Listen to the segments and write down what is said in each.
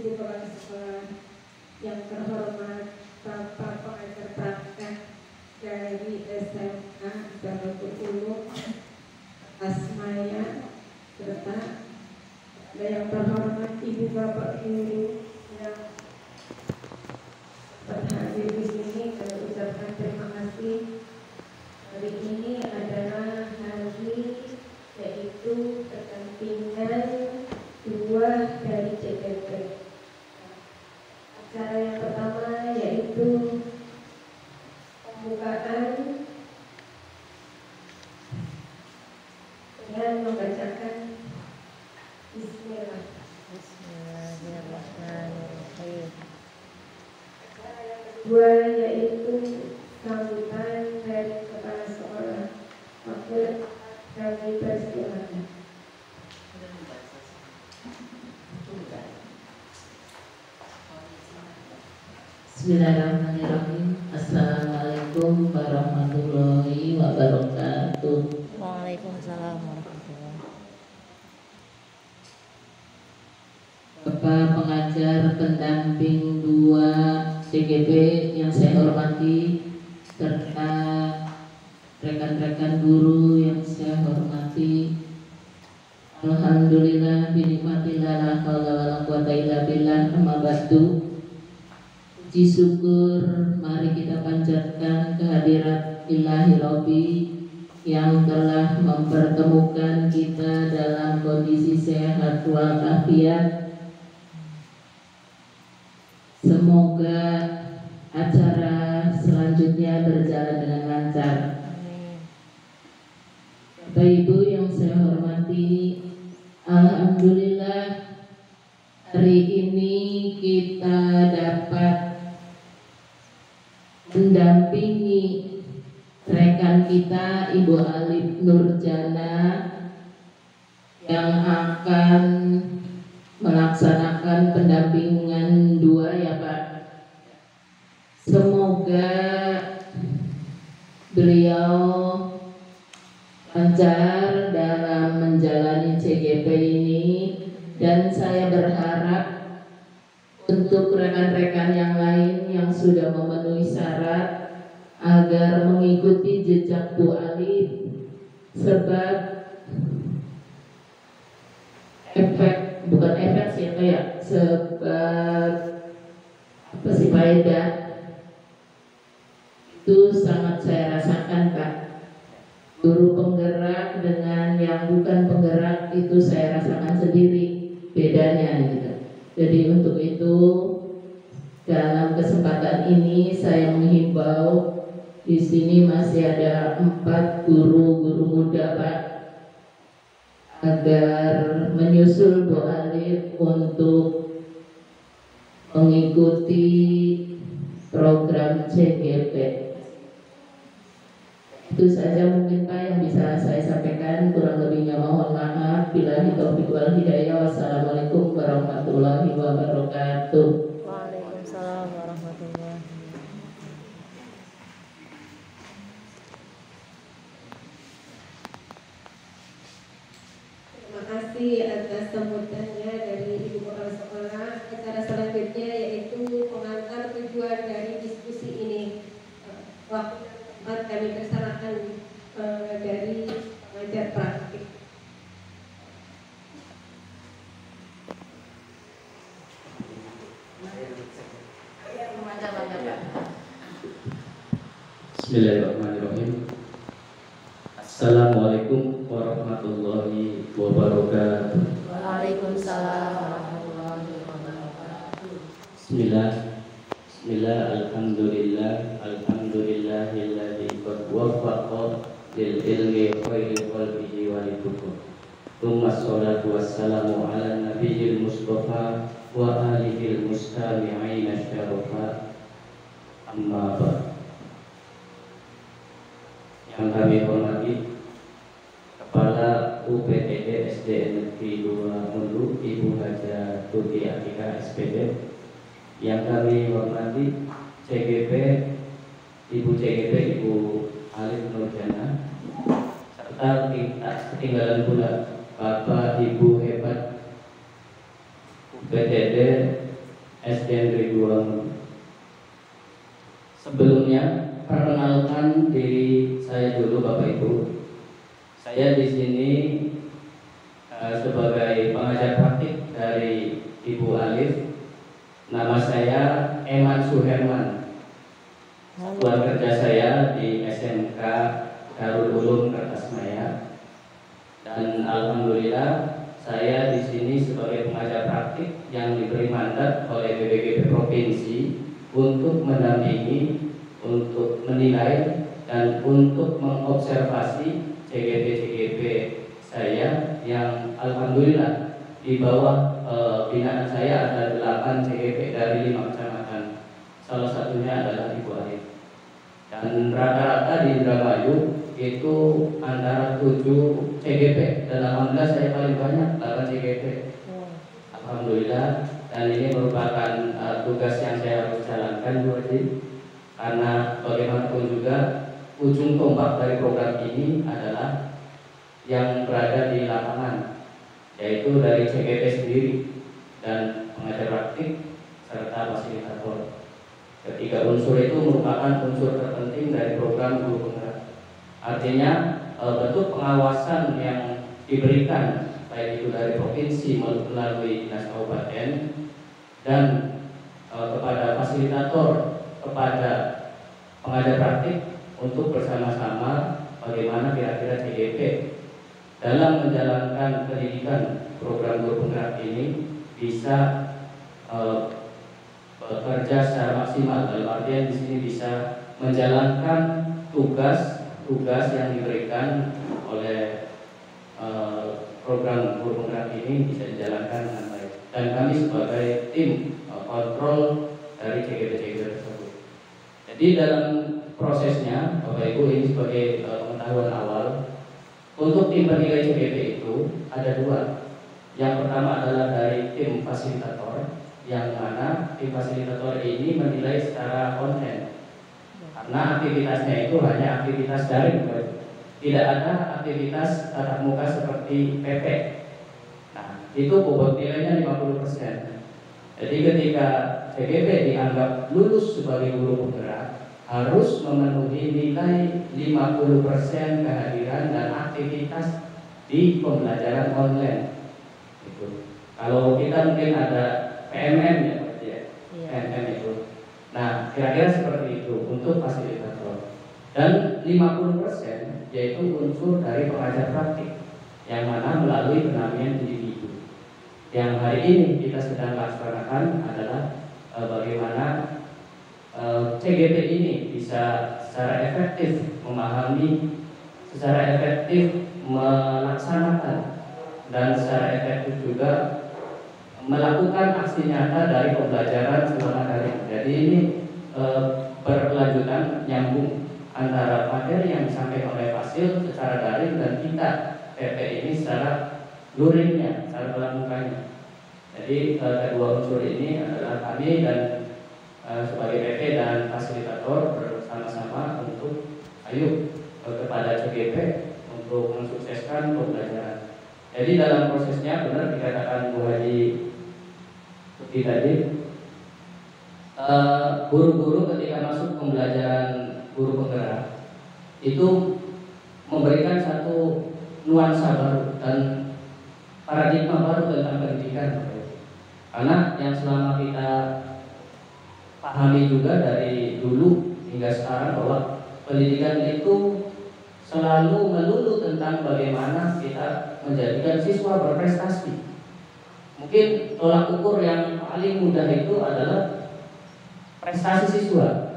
Ibu Kepala Sekolah yang terhormat Bapak Pengajar Praktek dari SMA Darul Ulum Asmaya, serta yang terhormat Ibu Bapak Guru yang berhadir di sini, kami ucapkan terima kasih. Hari ini adalah hari yaitu pendampingan 2 dari CGP. Acara yang pertama yaitu pembukaan dengan membacakan Bismillah. Bismillahirrahmanirrahim. Acara yang kedua yaitu sambutan dari kepala sekolah. Waktu kami persilakan. Bismillahirrahmanirrahim. Assalamualaikum warahmatullahi wabarakatuh. Waalaikumsalam warahmatullahi wabarakatuh. Bapak pengajar pendamping 2 CGP yang saya hormati, serta rekan-rekan guru yang saya hormati, alhamdulillah binikmatillah la haula wala quwata illa billah, amma ba'du. Puji syukur mari kita panjatkan kehadirat Ilahi Robbi yang telah mempertemukan kita dalam kondisi sehat walafiat. Semoga acara selanjutnya berjalan dengan lancar. Bapak Ibu yang saya hormati, alhamdulillah hari ini kita dapat mendampingi rekan kita Ibu Alif Nurjana yang akan melaksanakan pendampingan 2 ya Pak. Semoga beliau lancar dalam menjalani CGP ini, dan saya berharap untuk rekan-rekan yang lain yang sudah memenuhi syarat agar mengikuti jejak Bu Alif, sebab faedah itu sangat saya rasakan Pak. Guru penggerak dengan yang bukan penggerak itu saya rasakan sendiri bedanya gitu. Jadi untuk itu dalam kesempatan ini saya menghimbau, di sini masih ada 4 guru-guru muda Pak, agar menyusul Bu Alif untuk mengikuti program CGP. Itu saja mungkin Pak yang bisa saya sampaikan, kurang lebihnya mohon maaf. Billahi taufiq wal hidayah. Wassalamualaikum warahmatullahi wabarakatuh. Waalaikumsalam warahmatullahi wabarakatuh. Terima kasih atas sambutannya dari Ibu Kepala Sekolah. Acara selanjutnya yaitu pengantar tujuan dari diskusi ini. Waktu dan tempat kami persilakan dari pengajar praktik. Bismillahirrahmanirrahim. Assalamualaikum warahmatullahi wabarakatuh. Waalaikumsalam warahmatullahi wabarakatuh. Bismillah, alhamdulillah, alhamdulillahilladzi qad waffaqa lil ilmi khairi qalbihi wa lituqwa. Tsumma sholatu wassalamu ala nabiyil mustafa wa alihil mustami'ina syarafa. Amma ba'd. Yang kami hormati Kepala UPTD SDN Negeri 2 Hulu Ibu Haja Tuti Atika SPD. Yang kami hormati CGP Ibu CGP Ibu Alif Nurjana, serta ketinggalan pula Bapak Ibu hebat UPTD SD Negeri 2. Sebelumnya, perkenalkan diri saya dulu Bapak Ibu. Saya di sini sebagai pengajar praktik dari Ibu Alif. Nama saya Eman Suherman. Satuan kerja saya di SMK Darul Ulum Kertasmaya. Dan alhamdulillah saya di sini sebagai pengajar praktik yang diberi mandat oleh BPGP Provinsi untuk mendampingi, untuk menilai, dan untuk mengobservasi CGP saya yang alhamdulillah di bawah binaan saya ada 8 CGP dari 5 kecamatan. Salah satunya adalah Ibu Alif. Dan rata-rata di Indramayu itu antara 7 CGP dan alhamdulillah saya paling banyak 8 CGP. Alhamdulillah, dan ini merupakan tugas yang saya harus jalankan Bu Haji, karena bagaimanapun juga ujung tombak dari program ini adalah yang berada di lapangan, yaitu dari CGP sendiri dan pengajar praktik serta fasilitator. Ketiga unsur itu merupakan unsur terpenting dari program guru penggerak. Artinya bentuk pengawasan yang diberikan baik itu dari provinsi melalui dinas kabupaten dan kepada fasilitator, kepada pengajar praktik untuk bersama-sama bagaimana kira-kira CGP dalam menjalankan pendidikan program guru penggerak ini bisa bekerja secara maksimal. Dalam artian di sini bisa menjalankan tugas yang diberikan oleh program guru penggerak ini bisa dijalankan dengan baik. Dan kami sebagai tim kontrol dari CGP tersebut. Jadi dalam prosesnya, Bapak Ibu, ini sebagai pengetahuan awal, untuk tim penilai CGP itu ada 2. Yang pertama adalah dari tim fasilitator, yang mana tim fasilitator ini menilai secara online, karena aktivitasnya itu hanya aktivitas daring, tidak ada aktivitas tatap muka seperti PP. Nah, itu bobot nilainya 50%. Jadi ketika CGP dianggap lulus sebagai guru penggerak, harus memenuhi nilai 50% kehadiran dan aktivitas di pembelajaran online. Itu. Kalau kita mungkin ada PMM ya, Pak ya. PMM itu. Nah, kira-kira seperti itu untuk fasilitator. Dan 50% yaitu unsur dari pengajar praktik yang mana melalui penampilan individu. Yang hari ini kita sedang laksanakan adalah bagaimana CGP ini bisa secara efektif memahami, secara efektif melaksanakan, dan secara efektif juga melakukan aksi nyata dari pembelajaran selama daring. Jadi ini berkelanjutan, nyambung antara materi yang disampaikan oleh Fasil secara daring dan kita PP ini secara luringnya, secara tatap mukanya. Jadi kedua unsur ini adalah kami dan sebagai PP dan fasilitator bersama-sama untuk ayo kepada CGP untuk mensukseskan pembelajaran. Jadi dalam prosesnya benar dikatakan Bu Haji tadi, guru-guru ketika masuk pembelajaran guru penggerak itu memberikan satu nuansa baru dan paradigma baru tentang pendidikan. Karena yang selama kita pahami juga dari dulu hingga sekarang bahwa pendidikan itu selalu melulu tentang bagaimana kita menjadikan siswa berprestasi. Mungkin tolak ukur yang paling mudah itu adalah prestasi siswa.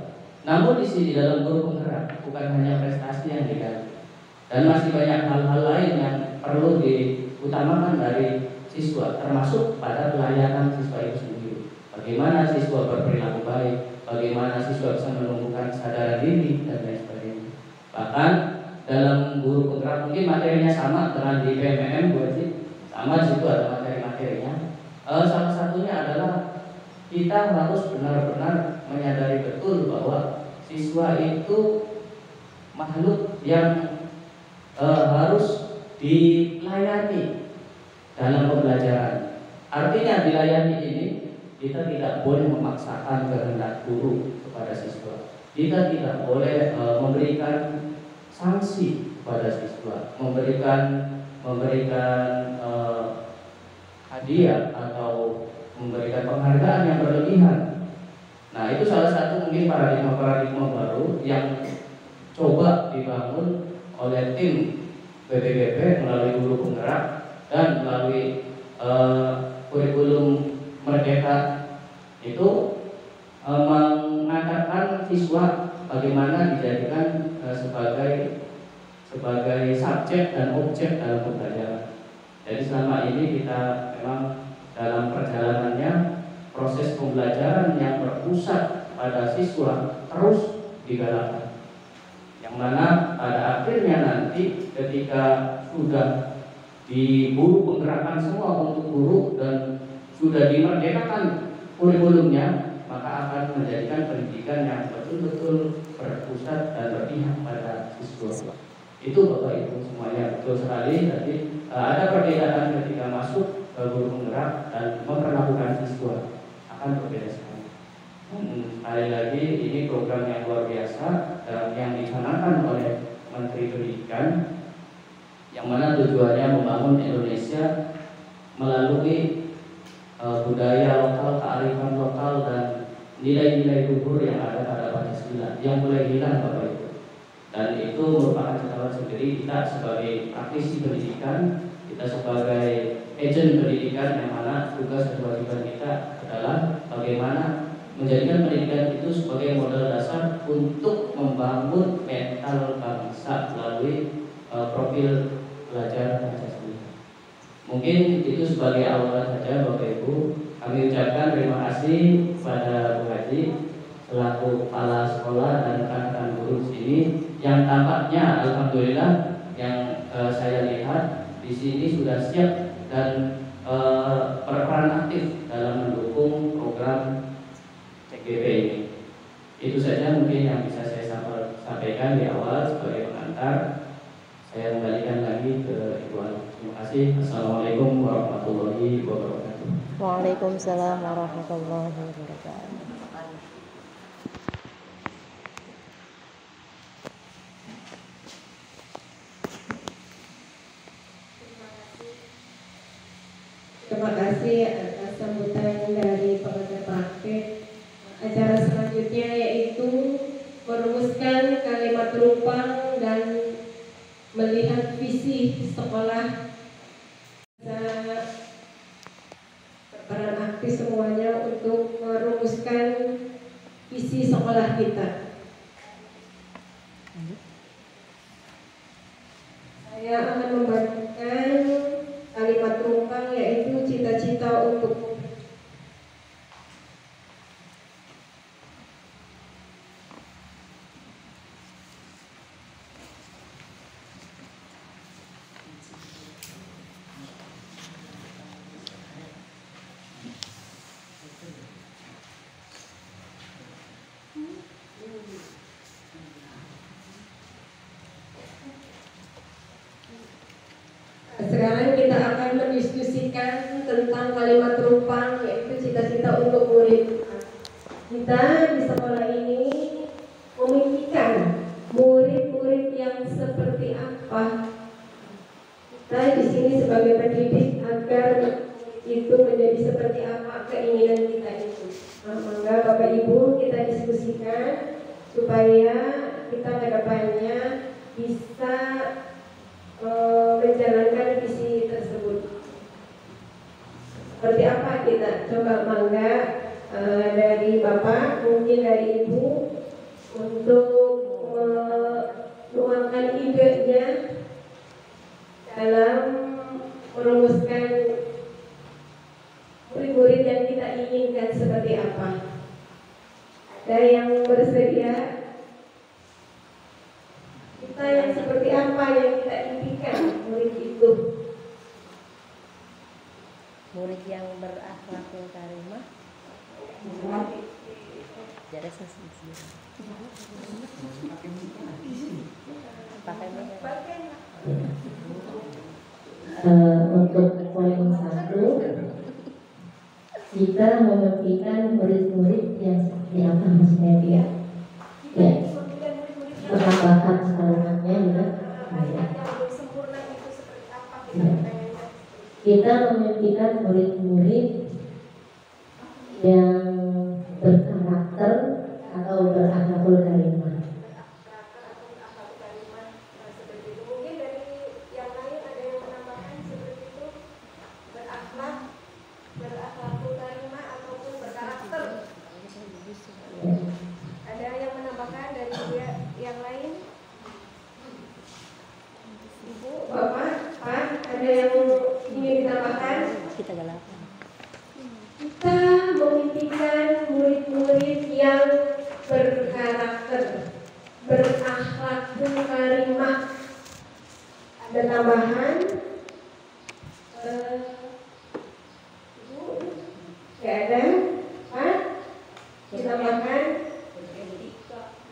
Namun di sini dalam guru penggerak bukan hanya prestasi yang dilihat, dan masih banyak hal-hal lain yang perlu diutamakan dari siswa, termasuk pada pelayanan siswa itu sendiri. Bagaimana siswa berperilaku baik, bagaimana siswa bisa menumbuhkan kesadaran diri dan lain sebagainya. Bahkan dalam guru penggerak mungkin materinya sama dengan di PMM, sama di situ ada materi-materinya. Salah satunya adalah kita harus benar-benar menyadari betul bahwa siswa itu makhluk yang harus dilayani dalam pembelajaran. Artinya dilayani ini kita tidak boleh memaksakan kehendak guru kepada siswa. Kita tidak boleh memberikan sanksi kepada siswa, memberikan hadiah atau memberikan penghargaan yang berlebihan. Nah, itu salah satu mungkin paradigma baru yang coba dibangun oleh tim BPGP melalui guru penggerak dan melalui kurikulum Merdeka itu mengangkatkan siswa bagaimana dijadikan sebagai subjek dan objek dalam pembelajaran. Jadi selama ini kita memang dalam perjalanannya proses pembelajaran yang berpusat pada siswa terus digalakkan. Yang mana pada akhirnya nanti ketika sudah diburu penggerakkan semua untuk guru dan sudah dimerdekakan kurikulumnya, maka akan menjadikan pendidikan yang betul-betul berpusat dan berpihak pada siswa. Itu Bapak Ibu semuanya betul sekali. Jadi ada perbedaan ketika masuk ke guru penggerak dan memperlakukan siswa akan berbeda sekali. Sekali lagi ini program yang luar biasa yang dicanangkan oleh Menteri Pendidikan, yang mana tujuannya membangun Indonesia melalui budaya lokal, kearifan lokal dan nilai-nilai luhur yang ada pada Pancasila yang mulai hilang Bapak Ibu. Dan itu merupakan catatan sendiri kita sebagai praktisi pendidikan, kita sebagai agent pendidikan, yang mana tugas dan kewajiban kita adalah bagaimana menjadikan pendidikan itu sebagai modal dasar untuk membangun mental bangsa melalui profil belajar Pancasila. Mungkin itu sebagai awal saja Bapak Ibu. Kami ucapkan terima kasih kepada Bu Haji selaku kepala sekolah dan rekan-rekan guru di sini yang tampaknya alhamdulillah yang saya lihat di sini sudah siap dan berperan aktif dalam mendukung program CGP ini. Itu saja mungkin yang bisa saya sampaikan di awal sebagai pengantar. Saya kembalikan lagi ke Ibu Ali. Terima kasih. Assalamualaikum warahmatullahi wabarakatuh. Waalaikumsalam warahmatullahi wabarakatuh. Terima kasih atas sambutan dari pengajar praktek. Acara selanjutnya yaitu merumuskan kalimat rumpang dan melihat visi sekolah. Berperan aktif semuanya untuk merumuskan visi sekolah kita. Saya akan membagikan kalimat rumpang yaitu cita-cita untuk sekarang kita akan mendiskusikan tentang kalimat rumpang yaitu cita-cita untuk murid. Kita di sekolah ini memimpikan murid-murid yang seperti apa. Kita di sini sebagai pendidik agar itu menjadi seperti apa keinginan kita itu. Maka Bapak Ibu kita diskusikan supaya kita ke depannya bisa menjalankan visi tersebut. Seperti apa kita? Coba mangga dari Bapak, mungkin dari Ibu untuk menuangkan idenya dalam merumuskan murid-murid yang kita inginkan seperti apa. Ada yang bersedia? Kita yang seperti apa yang kita impikan murid itu? Murid yang berakhlakul karimah. Jadi sesuatu. Pakai Untuk poin 1 kita memimpikan murid-murid yang seperti apa maksudnya dia? Ya, penambahan kalimatnya juga. Ya. Kita memimpikan murid-murid yang berkarakter atau berakhlakul karimah. Mungkin dari yang lain ada yang menambahkan seperti itu, berakhlakul karimah ataupun berkarakter. Ada yang menambahkan dari yang lain? Ibu, Bapak, Pak, ada yang ingin ditambahkan? Kita galakan. Kita memimpikan murid-murid yang berkarakter, berakhlakul karimah. Ada tambahan? Ibu, tidak ada? Pak, ditambahkan?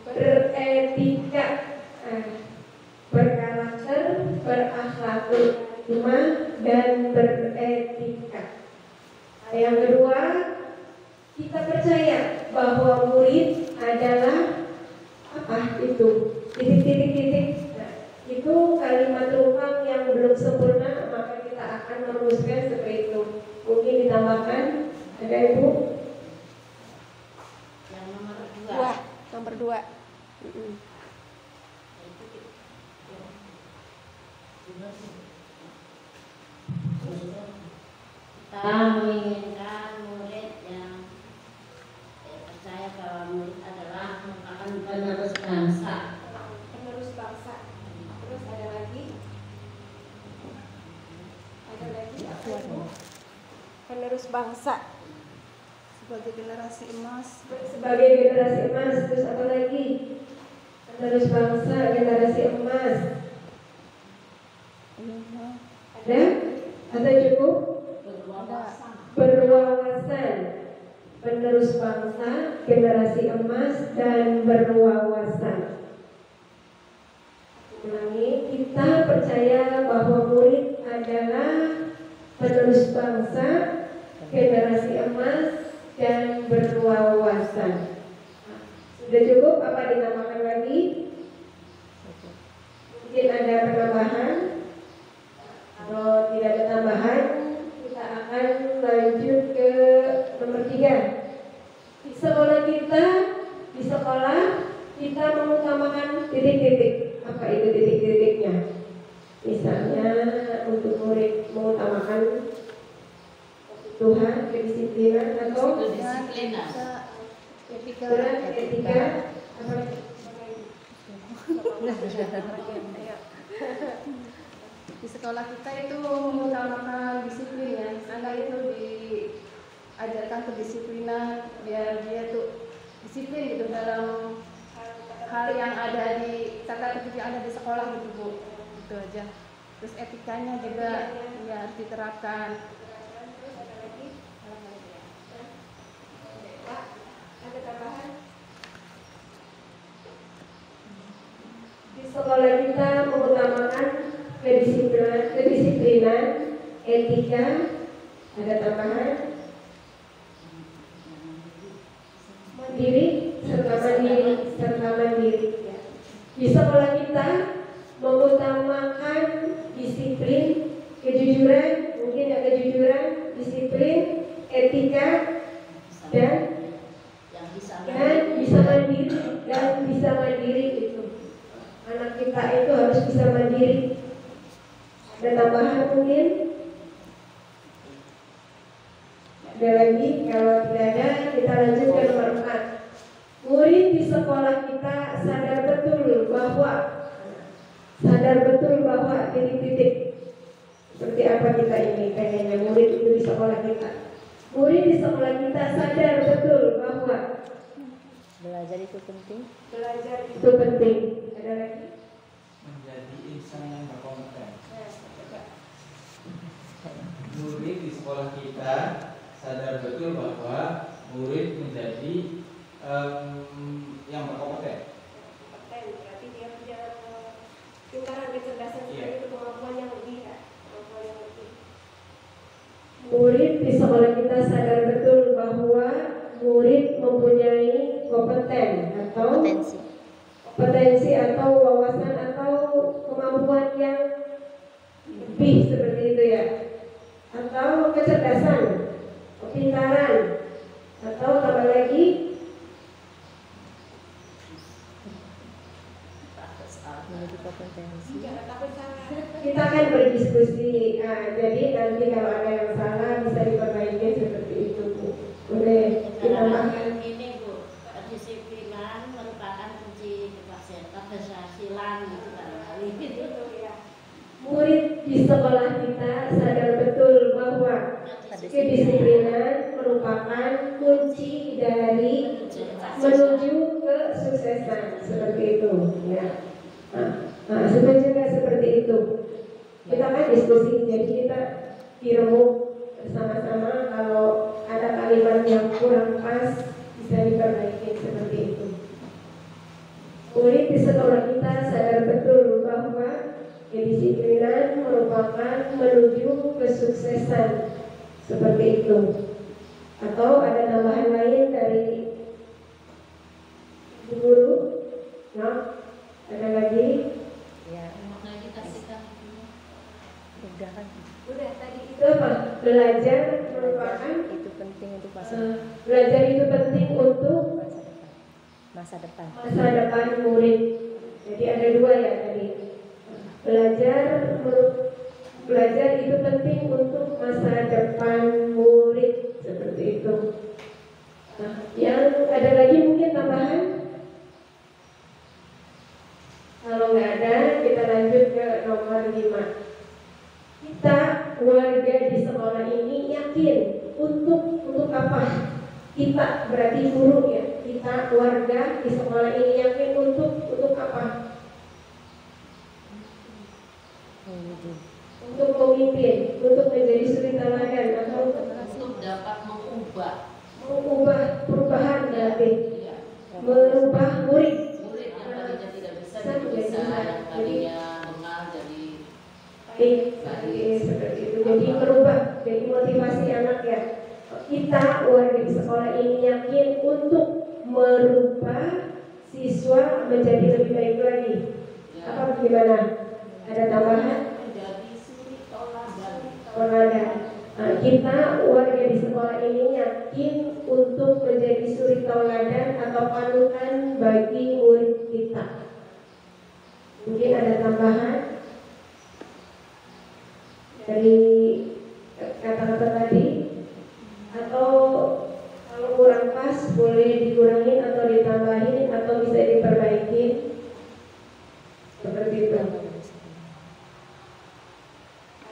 Beretika, berkarakter, berakhlakul karimah, dan beretika. Yang kedua, kita percaya bahwa murid adalah apa itu? Titik-titik-titik. Nah, itu kalimat rumpang yang belum sempurna, maka kita akan merumuskan seperti itu. Mungkin ditambahkan, ada Ibu? Yang nomor 2. Nomor 2. Kita menginginkan murid yang percaya bahwa murid adalah merupakan penerus bangsa. Penerus bangsa. Terus ada lagi? Ada lagi apa Ibu? Penerus bangsa. Sebagai generasi emas. Sebagai generasi emas. Terus apa lagi? Penerus bangsa, generasi emas. Ada? Atau cukup? Berwawasan. Penerus bangsa, generasi emas, dan berwawasan. Ulangi, kita percaya bahwa murid adalah penerus bangsa, generasi emas, dan berwawasan. Sudah cukup? Apa ditambahkan lagi? Mungkin ada penambahan? Kalau tidak ada tambahan, kita akan lanjut ke nomor 3. Di sekolah kita mengutamakan titik-titik. Apa itu titik-titiknya? Misalnya untuk murid mengutamakan kebutuhan, kedisiplinan atau Kedisiplinan. Etika. Apa? Di sekolah kita itu mengutamakan disiplin ya. Anak itu diajarkan kedisiplinan biar dia tuh disiplin gitu dalam hal yang ada di tata tertib yang ada di sekolah gitu Bu. Itu aja. Terus etikanya juga ya harus diterapkan. Ada tambahan? Di sekolah kita mengutamakan kedisiplinan, etika. Ada tambahan? Mandiri serta mandiri. Di sekolah kita mengutamakan disiplin, kejujuran, mungkin ada kejujuran, disiplin, etika, dan bisa mandiri itu. Anak kita itu harus bisa mandiri. Ada tambahan mungkin? Ada lagi? Kalau tidak ada, kita lanjut ke nomor 4. Murid di sekolah kita sadar betul bahwa titik-titik. Seperti apa kita ini pengennya murid itu di sekolah kita. Murid di sekolah kita sadar betul bahwa Belajar itu penting. belajar itu penting. Ada lagi? Menjadi insan yang berkompeten. Murid di sekolah kita sadar betul bahwa murid menjadi yang berkompeten. Berarti dia punya pintaran, kecerdasan, itu kemampuan yang lebih ya. Murid di sekolah kita sadar betul Atau tambah lagi? Menuju kompetensi. Kita akan berdiskusi. Jadi nanti kalau ada yang salah bisa diperbaiki seperti itu, Bu. Boleh ditambahkan. Ini Bu, kedisiplinan merupakan kunci keberhasilan gitu barangkali. Murid di sekolah kita sadar betul bahwa kedisiplinan merupakan kunci dari menuju kesuksesan, seperti itu, ya. Setuju nggak seperti itu? Kita kan diskusi, jadi kita diremuk bersama-sama. Kalau ada kalimat yang kurang pas bisa diperbaiki seperti itu. Murid di sekolah kita sadar betul bahwa kedisiplinan merupakan menuju kesuksesan, seperti itu. Atau ada tambahan lain dari guru? No? Ada lagi? Ya. Udah kan? Udah, tadi itu apa? Belajar merupakan Itu penting untuk belajar itu penting untuk masa depan. masa depan murid. Jadi ada dua ya tadi. Belajar itu penting untuk masa depan murid, seperti itu. Yang ada lagi mungkin tambahan? Kalau nggak ada, kita lanjut ke nomor 5. Kita warga di sekolah ini yakin untuk apa? Kita berarti guru ya. Kita warga di sekolah ini yakin untuk apa? Untuk memimpin, untuk menjadi suri teladan, atau Untuk dapat mengubah perubahan berarti merubah murid. murid yang tadinya tidak bisa Bisa jadi bisa, menjadi yang tadinya mengal jadi baik, seperti itu. Jadi merubah, jadi motivasi anak ya. Kita warga di sekolah ini yakin untuk merubah siswa menjadi lebih baik lagi. Apa gimana? Ada tambahan? menjadi suri teladan. Teladan. Kita warga di sekolah ini yakin untuk menjadi suri tauladan atau panutan bagi murid kita. Mungkin ada tambahan dari kata-kata tadi, atau kalau kurang pas boleh dikurangin atau ditambahin atau bisa diperbaiki, seperti itu.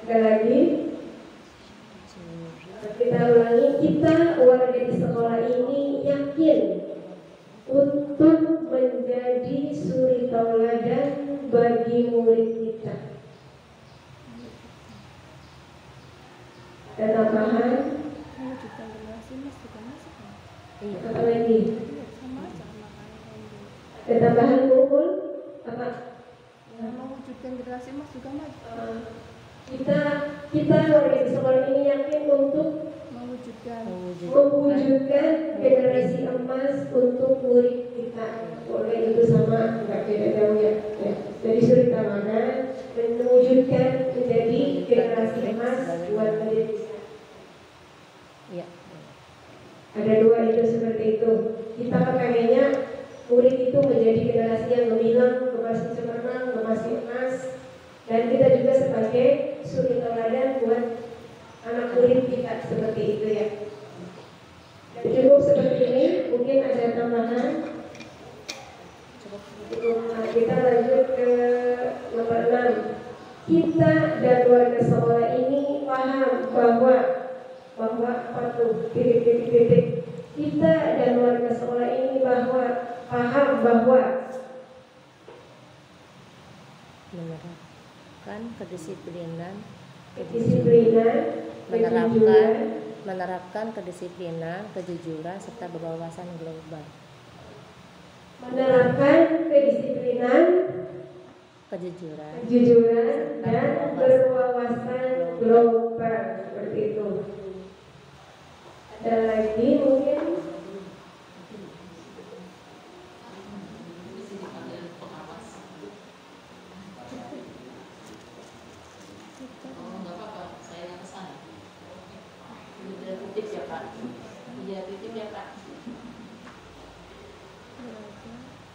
Ada lagi? Kita ulangi, kita warga di sekolah ini yakin untuk menjadi suri tauladan bagi murid kita. Ada tambahan? Apa lagi? Ada tambahan kumpul? Apa? Mewujudkan generasi emas juga mas. Kita warga di sekolah ini yakin untuk mewujudkan generasi emas untuk murid kita. Boleh itu sama, nggak beda jauh ya. Dari suri teladan mewujudkan menjadi generasi emas buat murid kita. Iya. Ada dua itu seperti itu. Kita pengennya murid itu menjadi generasi yang gemilang, generasi cemerlang, generasi emas. Dan kita juga sebagai suri tauladan buat anak murid kita, seperti itu ya. Dan cukup seperti ini. Mungkin ada tambahan. Kita lanjut ke nomor 6. Kita dan warga sekolah ini paham bahwa apa tuh titik. Kita dan warga sekolah ini paham bahwa menerapkan kedisiplinan, menerapkan kedisiplinan, kejujuran serta berwawasan global. Menerapkan kedisiplinan, kejujuran dan berwawasan global, seperti itu. Ada lagi mungkin? Iya Ya, titip ya Pak.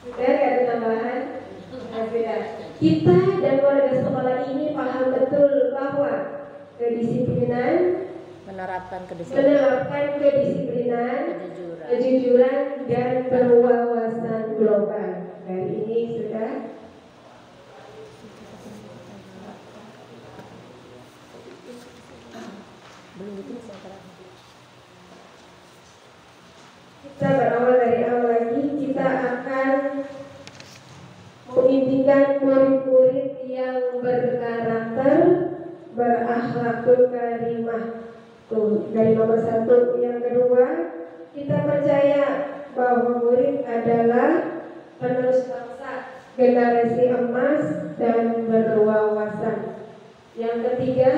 Sudah nggak ada tambahan? Sudah. Kita dan warga sekolah ini paham betul bahwa kedisiplinan, menerapkan kedisiplinan, kejujuran dan berwawasan global. Dari ini sudah. belum ditulis yang terakhir. Kita berawal dari awal lagi, kita akan memimpikan murid-murid yang berkarakter, berakhlakul karimah. Tuh, dari nomor 1. Yang kedua, kita percaya bahwa murid adalah penerus bangsa, generasi emas dan berwawasan. Yang ketiga,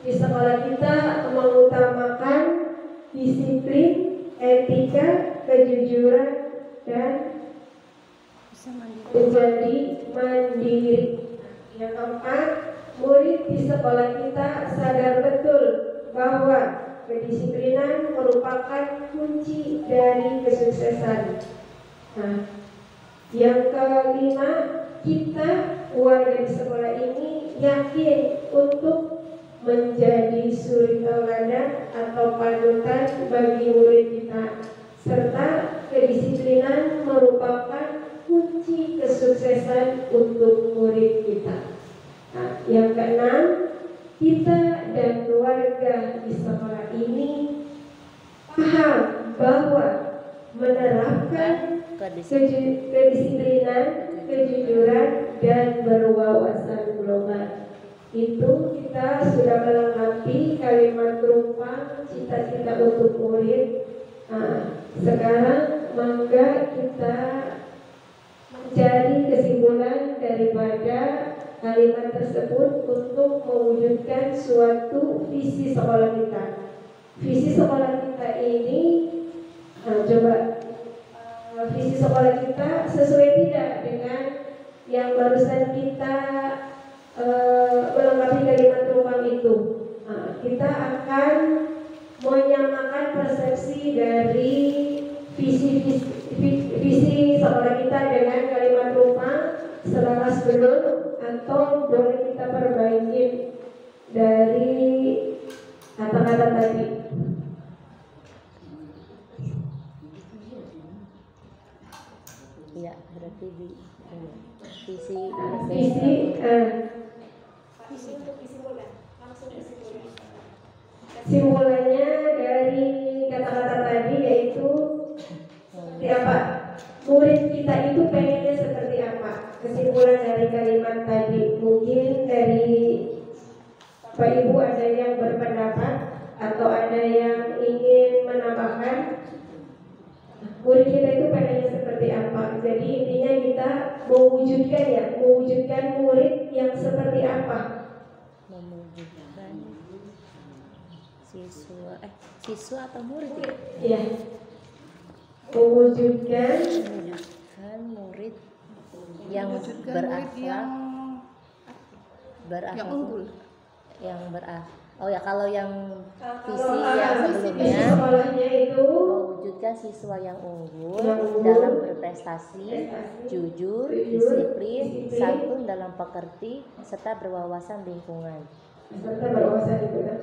di sekolah kita mengutamakan disiplin, etika, kejujuran, dan menjadi mandiri. Yang keempat, murid di sekolah kita sadar betul bahwa kedisiplinan merupakan kunci dari kesuksesan. Nah, yang kelima, kita warga di sekolah ini yakin untuk menjadi suri tauladan atau panutan bagi murid kita, serta kedisiplinan merupakan kunci kesuksesan untuk murid kita. Nah, yang keenam, kita dan keluarga di sekolah ini paham bahwa menerapkan kedisiplinan, kejujuran, dan berwawasan global itu kita sudah melengkapi kalimat berupa cita-cita untuk murid. Nah, sekarang mangga kita mencari kesimpulan daripada kalimat tersebut untuk mewujudkan suatu visi sekolah kita. Visi sekolah kita ini, visi sekolah kita sesuai tidak dengan yang barusan kita melengkapi kalimat terulang itu. Kita akan menyamakan persepsi dari visi sekolah kita dengan kalimat terulang selaras belum, atau boleh kita perbaiki dari kata-kata tadi. Iya, berarti di visi untuk kesimpulan, langsung kesimpulan. Simpulannya dari kata-kata tadi yaitu seperti apa? Murid kita itu pengennya seperti apa? Kesimpulan dari kalimat tadi, mungkin dari Bapak Ibu ada yang berpendapat atau ada yang ingin menambahkan. Murid kita itu pengennya seperti apa? Jadi intinya kita mewujudkan murid yang seperti apa? Memwujudkan siswa atau murid ya? Iya. Mewujudkan murid yang berakhlak, yang unggul. Oh ya, kalau yang visi yang sebelumnya sekolahnya itu mewujudkan siswa yang unggul dalam berprestasi, jujur, disiplin, santun dalam pekerti, serta berwawasan lingkungan.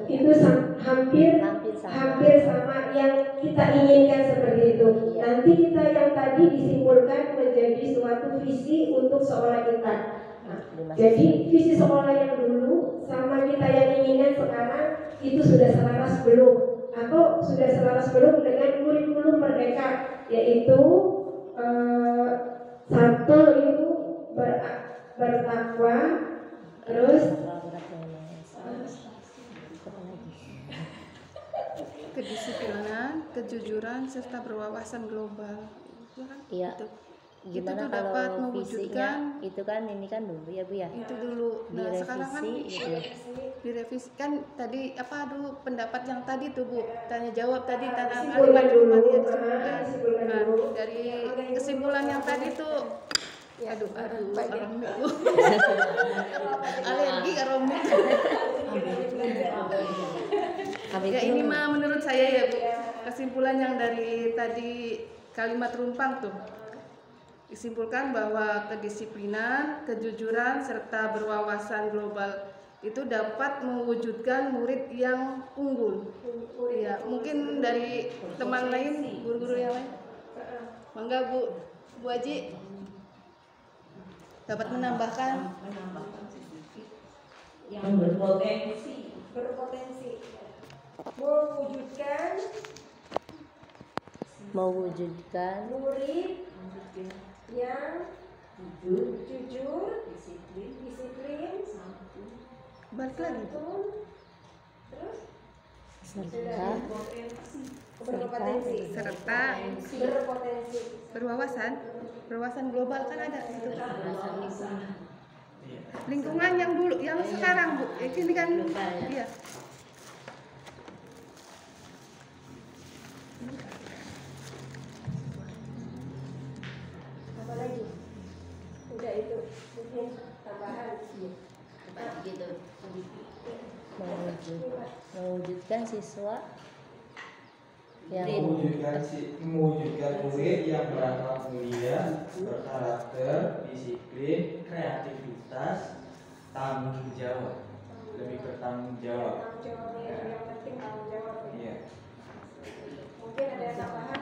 Itu hampir sama yang kita inginkan seperti itu. Nanti kita yang tadi disimpulkan menjadi suatu visi untuk sekolah kita. Jadi visi sekolah yang dulu sama kita yang inginkan sekarang itu sudah selaras belum, atau sudah selaras belum dengan kurikulum merdeka, yaitu satu itu bertakwa, terus kedisiplinan, kejujuran, serta berwawasan global. Iya. Gimana itu dapat kalau mewujudkan visinya itu kan ini kan dulu ya Bu ya? Itu dulu. Nah, sekarang kan direvisi kan tadi pendapat yang tadi tuh Bu, tanya jawab tadi tentang kalimat dulu. Dari kesimpulan yang tadi tuh alergi aromik. Ya ini mah menurut saya ya Bu. kesimpulan yang dari tadi kalimat rumpang tuh. Disimpulkan bahwa kedisiplinan, kejujuran, serta berwawasan global itu dapat mewujudkan murid yang unggul. Ya, mungkin dari teman lain, guru-guru yang lain. Mangga Bu Haji dapat menambahkan yang berpotensi Mewujudkan murid yang jujur, disiplin, balik lagi. terus serta berpotensi, berwawasan global kan ada itu. Lingkungan yang dulu, yang sekarang Bu, ini kan iya. apa lagi? Udah itu, mungkin tambahan. Gitu. mewujudkan siswa yang mewujudkan murid yang berakhlak mulia, berkarakter, disiplin, kreativitas, tanggung jawab. Lebih bertanggung jawab. Tanggung jawabnya yang penting tanggung jawab. Iya. Mungkin ada yang tambahan.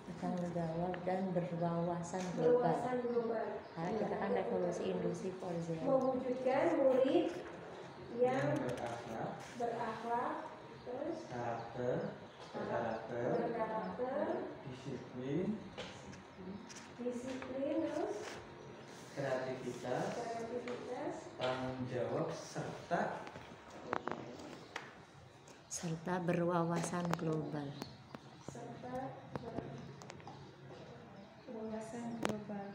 bertanggung jawab dan berwawasan global. Berwawasan global. Karena kita kan revolusi industri 4.0. Mewujudkan murid yang berakhlak, terus berkarakter, disiplin, terus kreativitas, tanggung jawab, serta berwawasan global. Berwawasan global.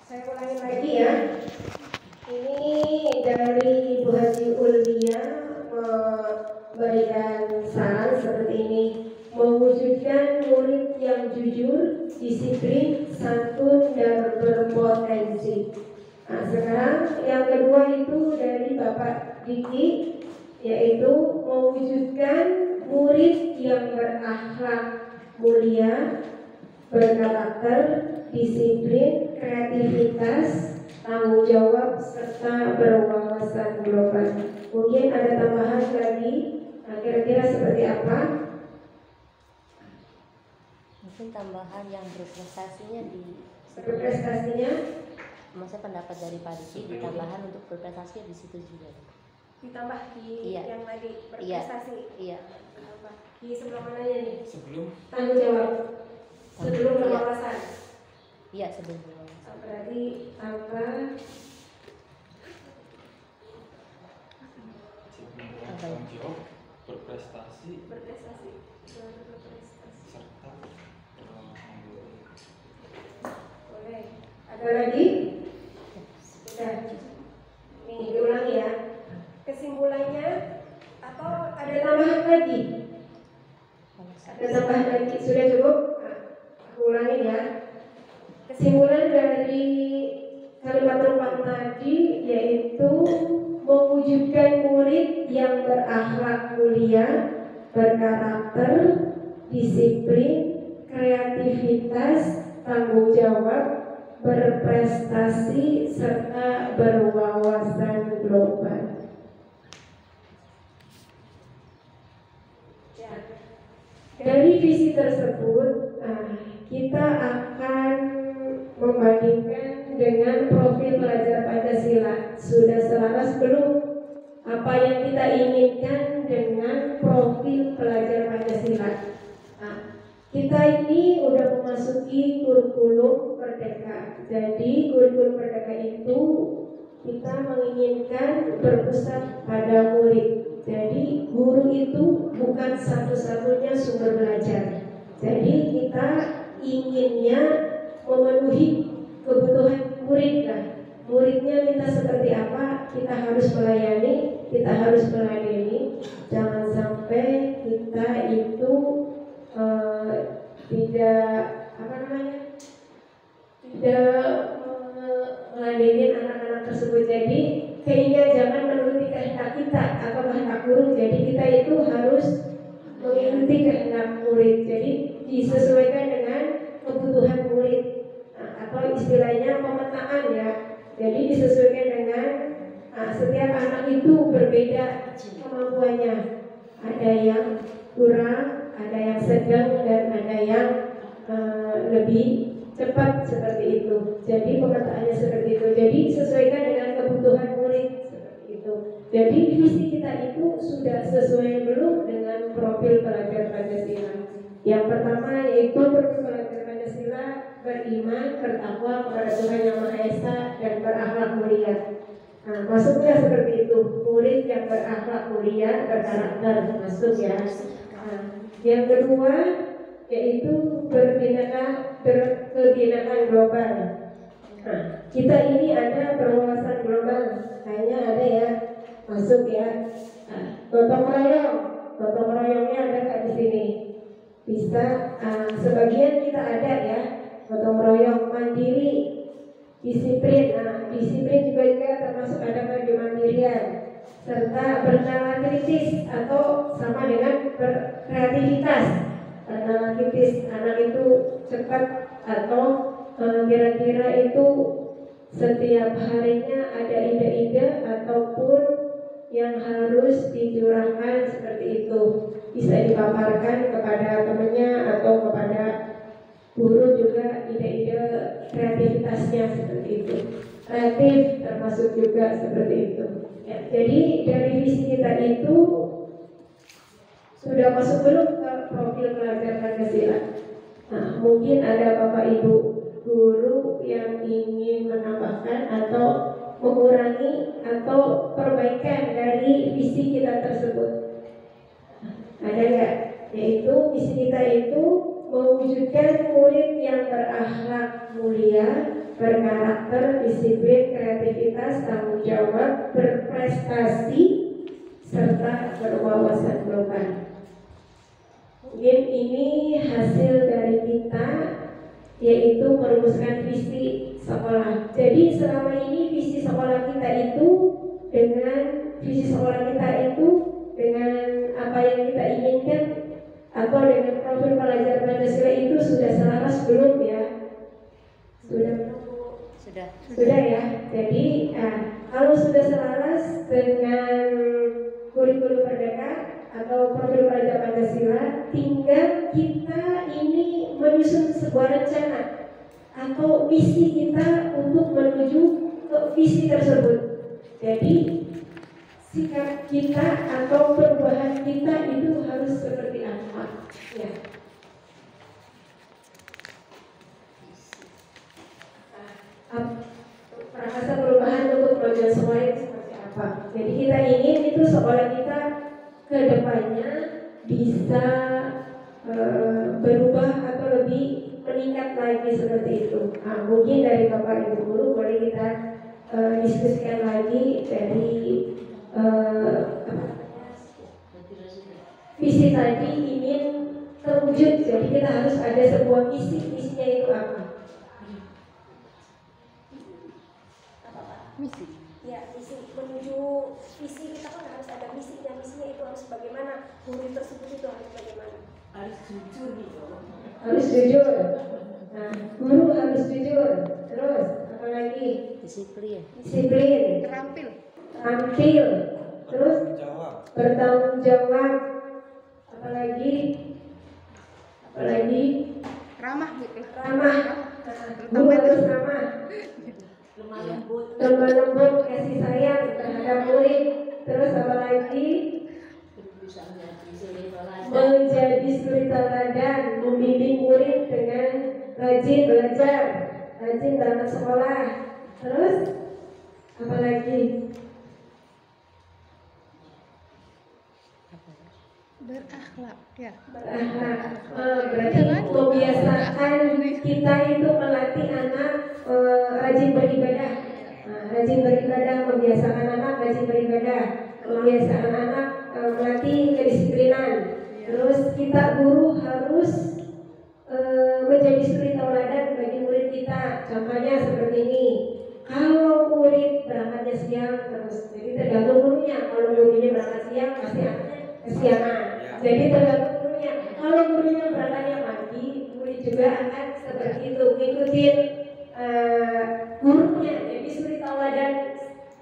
Saya ulangi lagi ya. Ini dari Ibu Haji Ulvia memberikan saran seperti ini: mewujudkan murid yang jujur, disiplin, santun, dan berpotensi. Nah, sekarang yang kedua itu dari Bapak Diki, yaitu mewujudkan murid yang berakhlak mulia, berkarakter, disiplin, kreativitas, tanggung jawab, serta berwawasan global. Mungkin ada tambahan lagi, kira-kira seperti apa? Mungkin tambahan yang berprestasinya maksudnya pendapat dari Pak Diki ditambahan untuk berprestasi di situ juga. Ditambah di Iya. yang tadi berprestasi. Iya. Di sebelah mananya nih? sebelum Tanggung jawab. Sebelum berwawasan. Iya, sebelum berwawasan. Berarti apa? tanggung jawab, berprestasi, serta Boleh. Ada lagi? Sudah. Nih diulangi ya. Kesimpulannya atau ada tambahan lagi? Ada tambahan lagi? Sudah cukup? Nah, aku ulangi ya. Kesimpulan dari kalimat rumpang tadi yaitu mewujudkan murid yang berakhlak mulia, berkarakter, disiplin, kreativitas, tanggung jawab, berprestasi, serta berwawasan global. Dari visi tersebut, kita akan membandingkan dengan profil pelajar Pancasila. Sudah selaras belum apa yang kita inginkan dengan profil pelajar Pancasila? Kita ini udah memasuki kurikulum Merdeka. Jadi kurikulum Merdeka itu kita menginginkan berpusat pada murid. Jadi guru itu bukan satu-satunya sumber belajar. Jadi kita inginnya memenuhi kebutuhan murid lah. Muridnya minta seperti apa, kita harus melayani, kita harus meladeni. Jangan sampai kita itu tidak meladeni tersebut. Jadi keinginan jangan menuruti kehendak kita atau kehendak guru. Jadi kita itu harus mengikuti kehendak murid. Jadi disesuaikan dengan kebutuhan murid. Atau istilahnya pemetaan ya. Jadi disesuaikan dengan setiap anak itu berbeda kemampuannya. Ada yang kurang, ada yang sedang, dan ada yang lebih cepat seperti itu. Jadi pemetaannya seperti itu. Jadi sesuaikan dengan kebutuhan murid seperti itu. Jadi visi kita itu sudah sesuai belum dengan profil pelajar Pancasila. Yang pertama yaitu profil pelajar Pancasila beriman, bertakwa kepada Tuhan Yang Maha Esa dan berakhlak mulia. Nah, masuknya seperti itu, murid yang berakhlak mulia, berkarakter masuk ya. Nah, yang kedua yaitu berkebinekaan global. Nah, kita ini ada berwawasan global, kayaknya ada ya, masuk ya. Nah, gotong royongnya ada nggak di sini? Bisa, sebagian kita ada ya, gotong royong, mandiri, disiplin. Nah, disiplin juga termasuk ada kemandirian, serta bernalar kritis atau sama dengan berkreativitas. Bernalar kritis, anak itu cepat atau kira-kira itu setiap harinya ada ide-ide ataupun yang harus dicurahkan seperti itu, bisa dipaparkan kepada temannya atau kepada guru juga ide-ide kreativitasnya seperti itu. Kreatif termasuk juga seperti itu. Ya, jadi dari visi kita itu sudah masuk belum ke profil pelajar Pancasila? Nah, mungkin ada Bapak Ibu guru yang ingin menambahkan atau mengurangi atau perbaikan dari visi kita tersebut. Ada nggak? Yaitu visi kita itu mewujudkan murid yang berakhlak mulia, berkarakter, disiplin, kreativitas, tanggung jawab, berprestasi, serta berwawasan global. Mungkin ini hasil dari kita, yaitu merumuskan visi sekolah. Jadi selama ini visi sekolah kita itu dengan apa yang kita inginkan atau dengan profil pelajar Pancasila itu sudah selaras belum ya? Sudah ya. Jadi kalau sudah selaras dengan kurikulum merdeka atau profil pelajar Pancasila, tinggal kita ini menyusun sebuah rencana atau misi kita untuk menuju ke visi tersebut. Jadi sikap kita atau perubahan kita itu harus seperti apa? Ya. Prakasa perubahan untuk pelajar sekolah itu seperti apa? Jadi kita ingin itu sekolah kita ke depannya bisa berubah atau lebih meningkat lagi seperti itu. Nah, mungkin dari Bapak Ibu guru boleh kita diskusikan lagi dari visi tadi ingin terwujud. Jadi kita harus ada sebuah misinya itu apa? Misi. Ya, misi menuju visi kita kan harus ada misinya. Misinya itu harus bagaimana? Murid tersebut itu harus bagaimana? Harus jujur gitu. Harus jujur. Nah, guru harus jujur. Terus apa lagi? Disiplin. Terampil. Terus bertanggung jawab. Apa lagi? Ramah. Guru harus ramah. Lemah lembut, kasih sayang terhadap murid. Terus apa lagi? Menjadi suri teladan, membimbing murid dengan rajin belajar, rajin berangkat sekolah. Terus apa lagi? Berakhlak, ya. Berakhlak. Berarti membiasakan kita itu melatih anak rajin beribadah. Rajin beribadah, membiasakan anak rajin beribadah, membiasakan anak melatih kedisiplinan. Terus kita guru harus menjadi suri tauladan bagi murid kita. Contohnya seperti ini. Kalau murid berangkat pasti anaknya kesiangan. Jadi tergantung gurunya. Kalau gurunya berangkatnya pagi, murid juga akan seperti itu, ngikutin gurunya. Jadi suri tauladan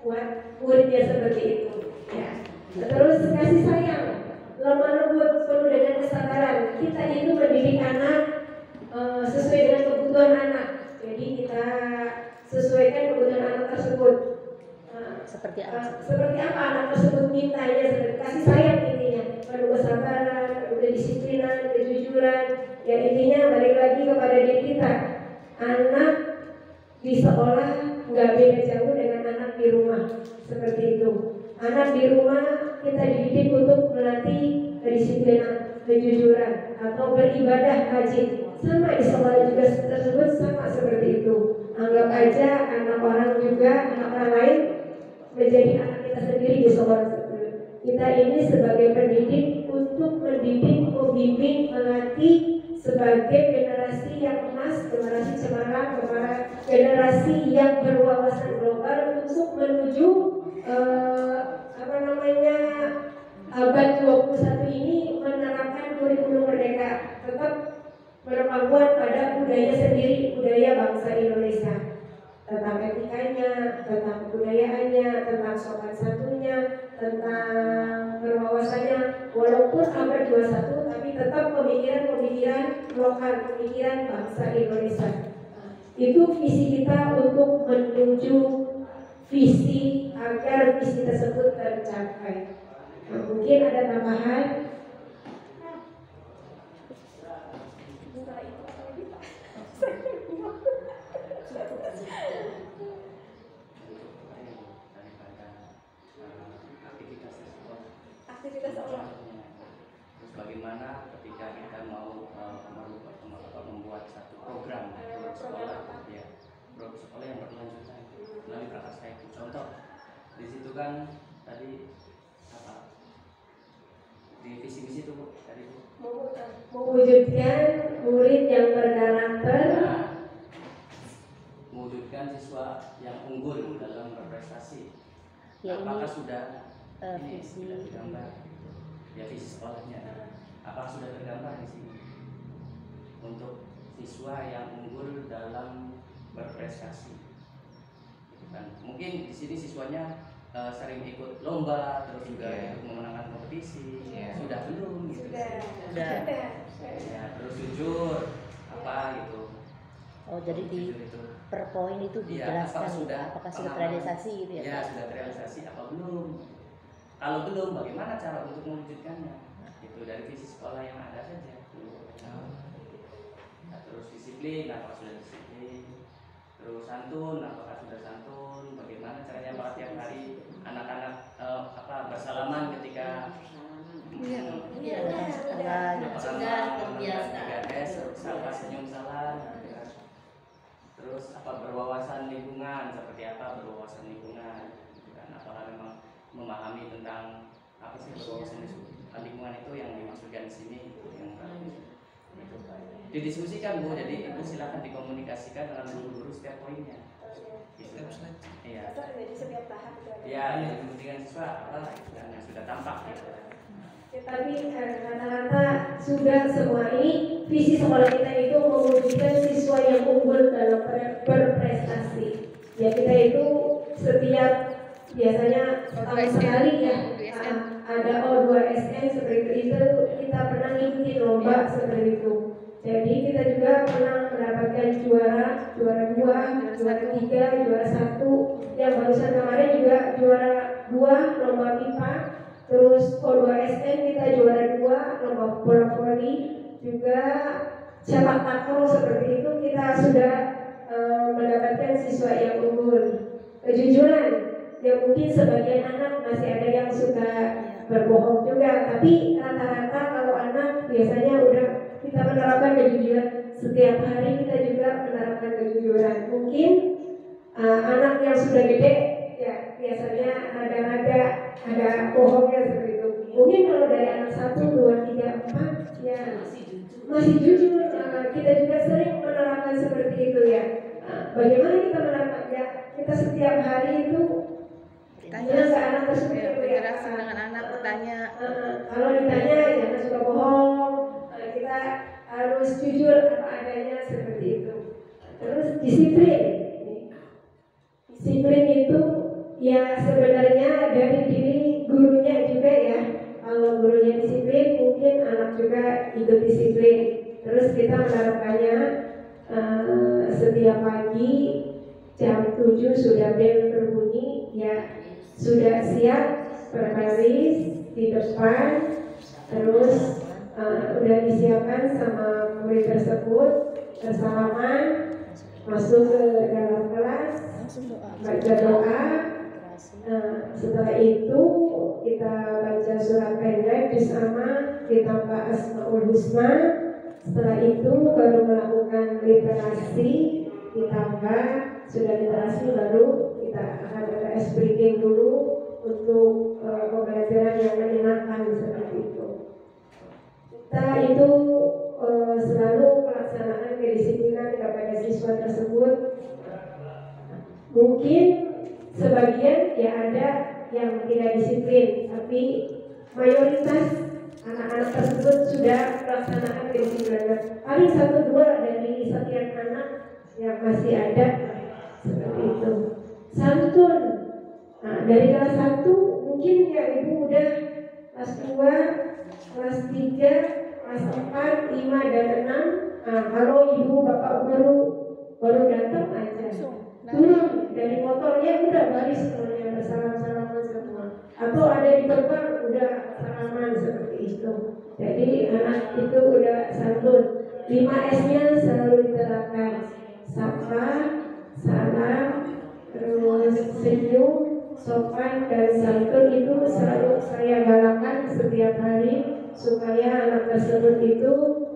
buat muridnya seperti itu. Ya. Terus kasih sayang, lemah lembut, penuh dengan kesabaran. Kita itu mendidik anak sesuai dengan kebutuhan anak. Jadi kita sesuaikan kebutuhan anak tersebut. Seperti apa? Seperti apa anak tersebut mintanya, seperti kasih sayang intinya, penuh kesabaran, penuh kedisiplinan, kejujuran. Ya intinya balik lagi kepada diri kita. Anak di sekolah nggak beda jauh dengan anak di rumah, seperti itu. Anak di rumah kita dididik untuk melatih kedisiplinan, kejujuran, atau beribadah rajin. Sama di sekolah juga tersebut sama seperti itu. Anggap aja anak orang juga, anak orang lain menjadi anak kita sendiri di sekolah tersebut. Kita ini sebagai pendidik untuk mendidik, membimbing, melatih sebagai generasi yang emas, generasi cemerlang, generasi yang berwawasan global untuk menuju abad 21 ini menerapkan kurikulum merdeka, tetap berpangkuan pada budaya sendiri, budaya bangsa Indonesia, tentang etikanya, tentang kebudayaannya, tentang sopan santunnya, tentang berwawasannya. Walaupun abad 21 tapi tetap pemikiran-pemikiran lokal, pemikiran bangsa Indonesia. Itu visi kita untuk menuju visi agar visi tersebut tercapai. Nah, mungkin ada tambahan. Aktivitas sekolah. Terus bagaimana ketika kita mau membuat satu program sekolah, ya program sekolah yang berkelanjutan melalui prakarsa itu. Contoh di situ kan tadi apa di visi misi itu tadi mewujudkan murid yang berkarakter, mewujudkan siswa yang unggul dalam berprestasi. Ya, apakah ini sudah visi sudah tergambar ya visi sekolahnya? Apakah sudah tergambar di sini untuk siswa yang unggul dalam berprestasi? Gitu kan. Mungkin di sini siswanya sering ikut lomba, terus juga ikut memenangkan kompetisi. Sudah belum? Gitu. sudah. Ya, terus jujur apa gitu. Oh, jadi di per poin itu dijelaskan apakah sudah terrealisasi gitu ya? Ya, sudah terrealisasi apa belum? Kalau belum, bagaimana cara untuk mewujudkannya? Itu dari visi sekolah yang ada saja. Nah, terus disiplin, apakah sudah disiplin? Terus santun, apakah sudah santun? Bagaimana caranya apakah tiap hari anak-anak bersalaman ketika sudah terbiasa. 3S, sapa, senyum, salam. Terus berwawasan lingkungan, seperti apa berwawasan lingkungan? Dan apakah memang memahami tentang apa sih berwawasan lingkungan itu yang dimaksudkan di sini, yang itu didiskusikan Bu. Jadi Ibu silakan dikomunikasikan dengan guru-guru setiap poinnya. Gitu. Iya. Jadi setiap tahap Ya, yang kepentingan siswa apa yang sudah tampak gitu. Tapi rata-rata sudah semua ini visi sekolah kita itu mewujudkan siswa yang unggul dalam berprestasi. Ya kita itu setiap biasanya tahun sekali ya ada O2SN seperti itu, kita pernah ngikutin lomba seperti itu. Jadi kita juga pernah mendapatkan juara 2, juara 3, juara 1. Yang barusan kemarin juga juara 2 lomba MIPA. Terus O2SN kita juara 2 lomba bola voli, juga sepak takraw seperti itu kita sudah mendapatkan siswa yang unggul. Kejujuran, ya mungkin sebagian anak masih ada yang suka berbohong juga, tapi rata-rata kalau anak biasanya udah kita menerapkan kejujuran. Setiap hari kita juga menerapkan kejujuran. Mungkin anak yang sudah gede ya biasanya ada bohongnya seperti itu. Mungkin kalau dari anak 1, 2, 3, 4 ya masih jujur. Kita juga sering menerapkan seperti itu ya. Bagaimana kita menerapkannya? Kita setiap hari itu tanya ke anak tersebut berinteraksi dengan anak, bertanya Kalau ditanya jangan suka bohong, kita harus jujur apa adanya seperti itu. Terus disiplin. Disiplin itu ya sebenarnya dari diri gurunya juga ya. Kalau gurunya disiplin, mungkin anak juga ikut disiplin. Terus kita menerapkannya setiap pagi jam 7 sudah bel berbunyi, ya sudah siap berbaris di depan, terus udah disiapkan sama murid tersebut, bersalaman, masuk ke dalam kelas, baca doa. Setelah itu kita baca surat pendek bersama ditambah Asmaul Husna. Setelah itu baru melakukan literasi, ditambah sudah literasi baru kita akan ada speaking dulu untuk pembelajaran yang menyenangkan seperti itu. Kita itu selalu melaksanakan kedisiplinan kepada siswa tersebut. Mungkin sebagian ya ada yang tidak disiplin, tapi mayoritas anak-anak tersebut sudah melaksanakan kedisiplinan. Paling 1-2 dari sekian anak yang masih ada seperti itu. Santun. Nah, dari kelas 1 mungkin ya ibu udah kelas 2, kelas 3, kelas 4, 5 dan 6. Nah, kalau ibu bapak baru datang aja, turun dari motornya udah baris semuanya bersalam-salaman semua. Atau ada di terbang udah salaman seperti itu. Jadi anak itu udah santun. 5S-nya selalu diterapkan. Sapa, salam, terus senyum, sopan dan santun itu selalu saya galakkan setiap hari supaya anak tersebut itu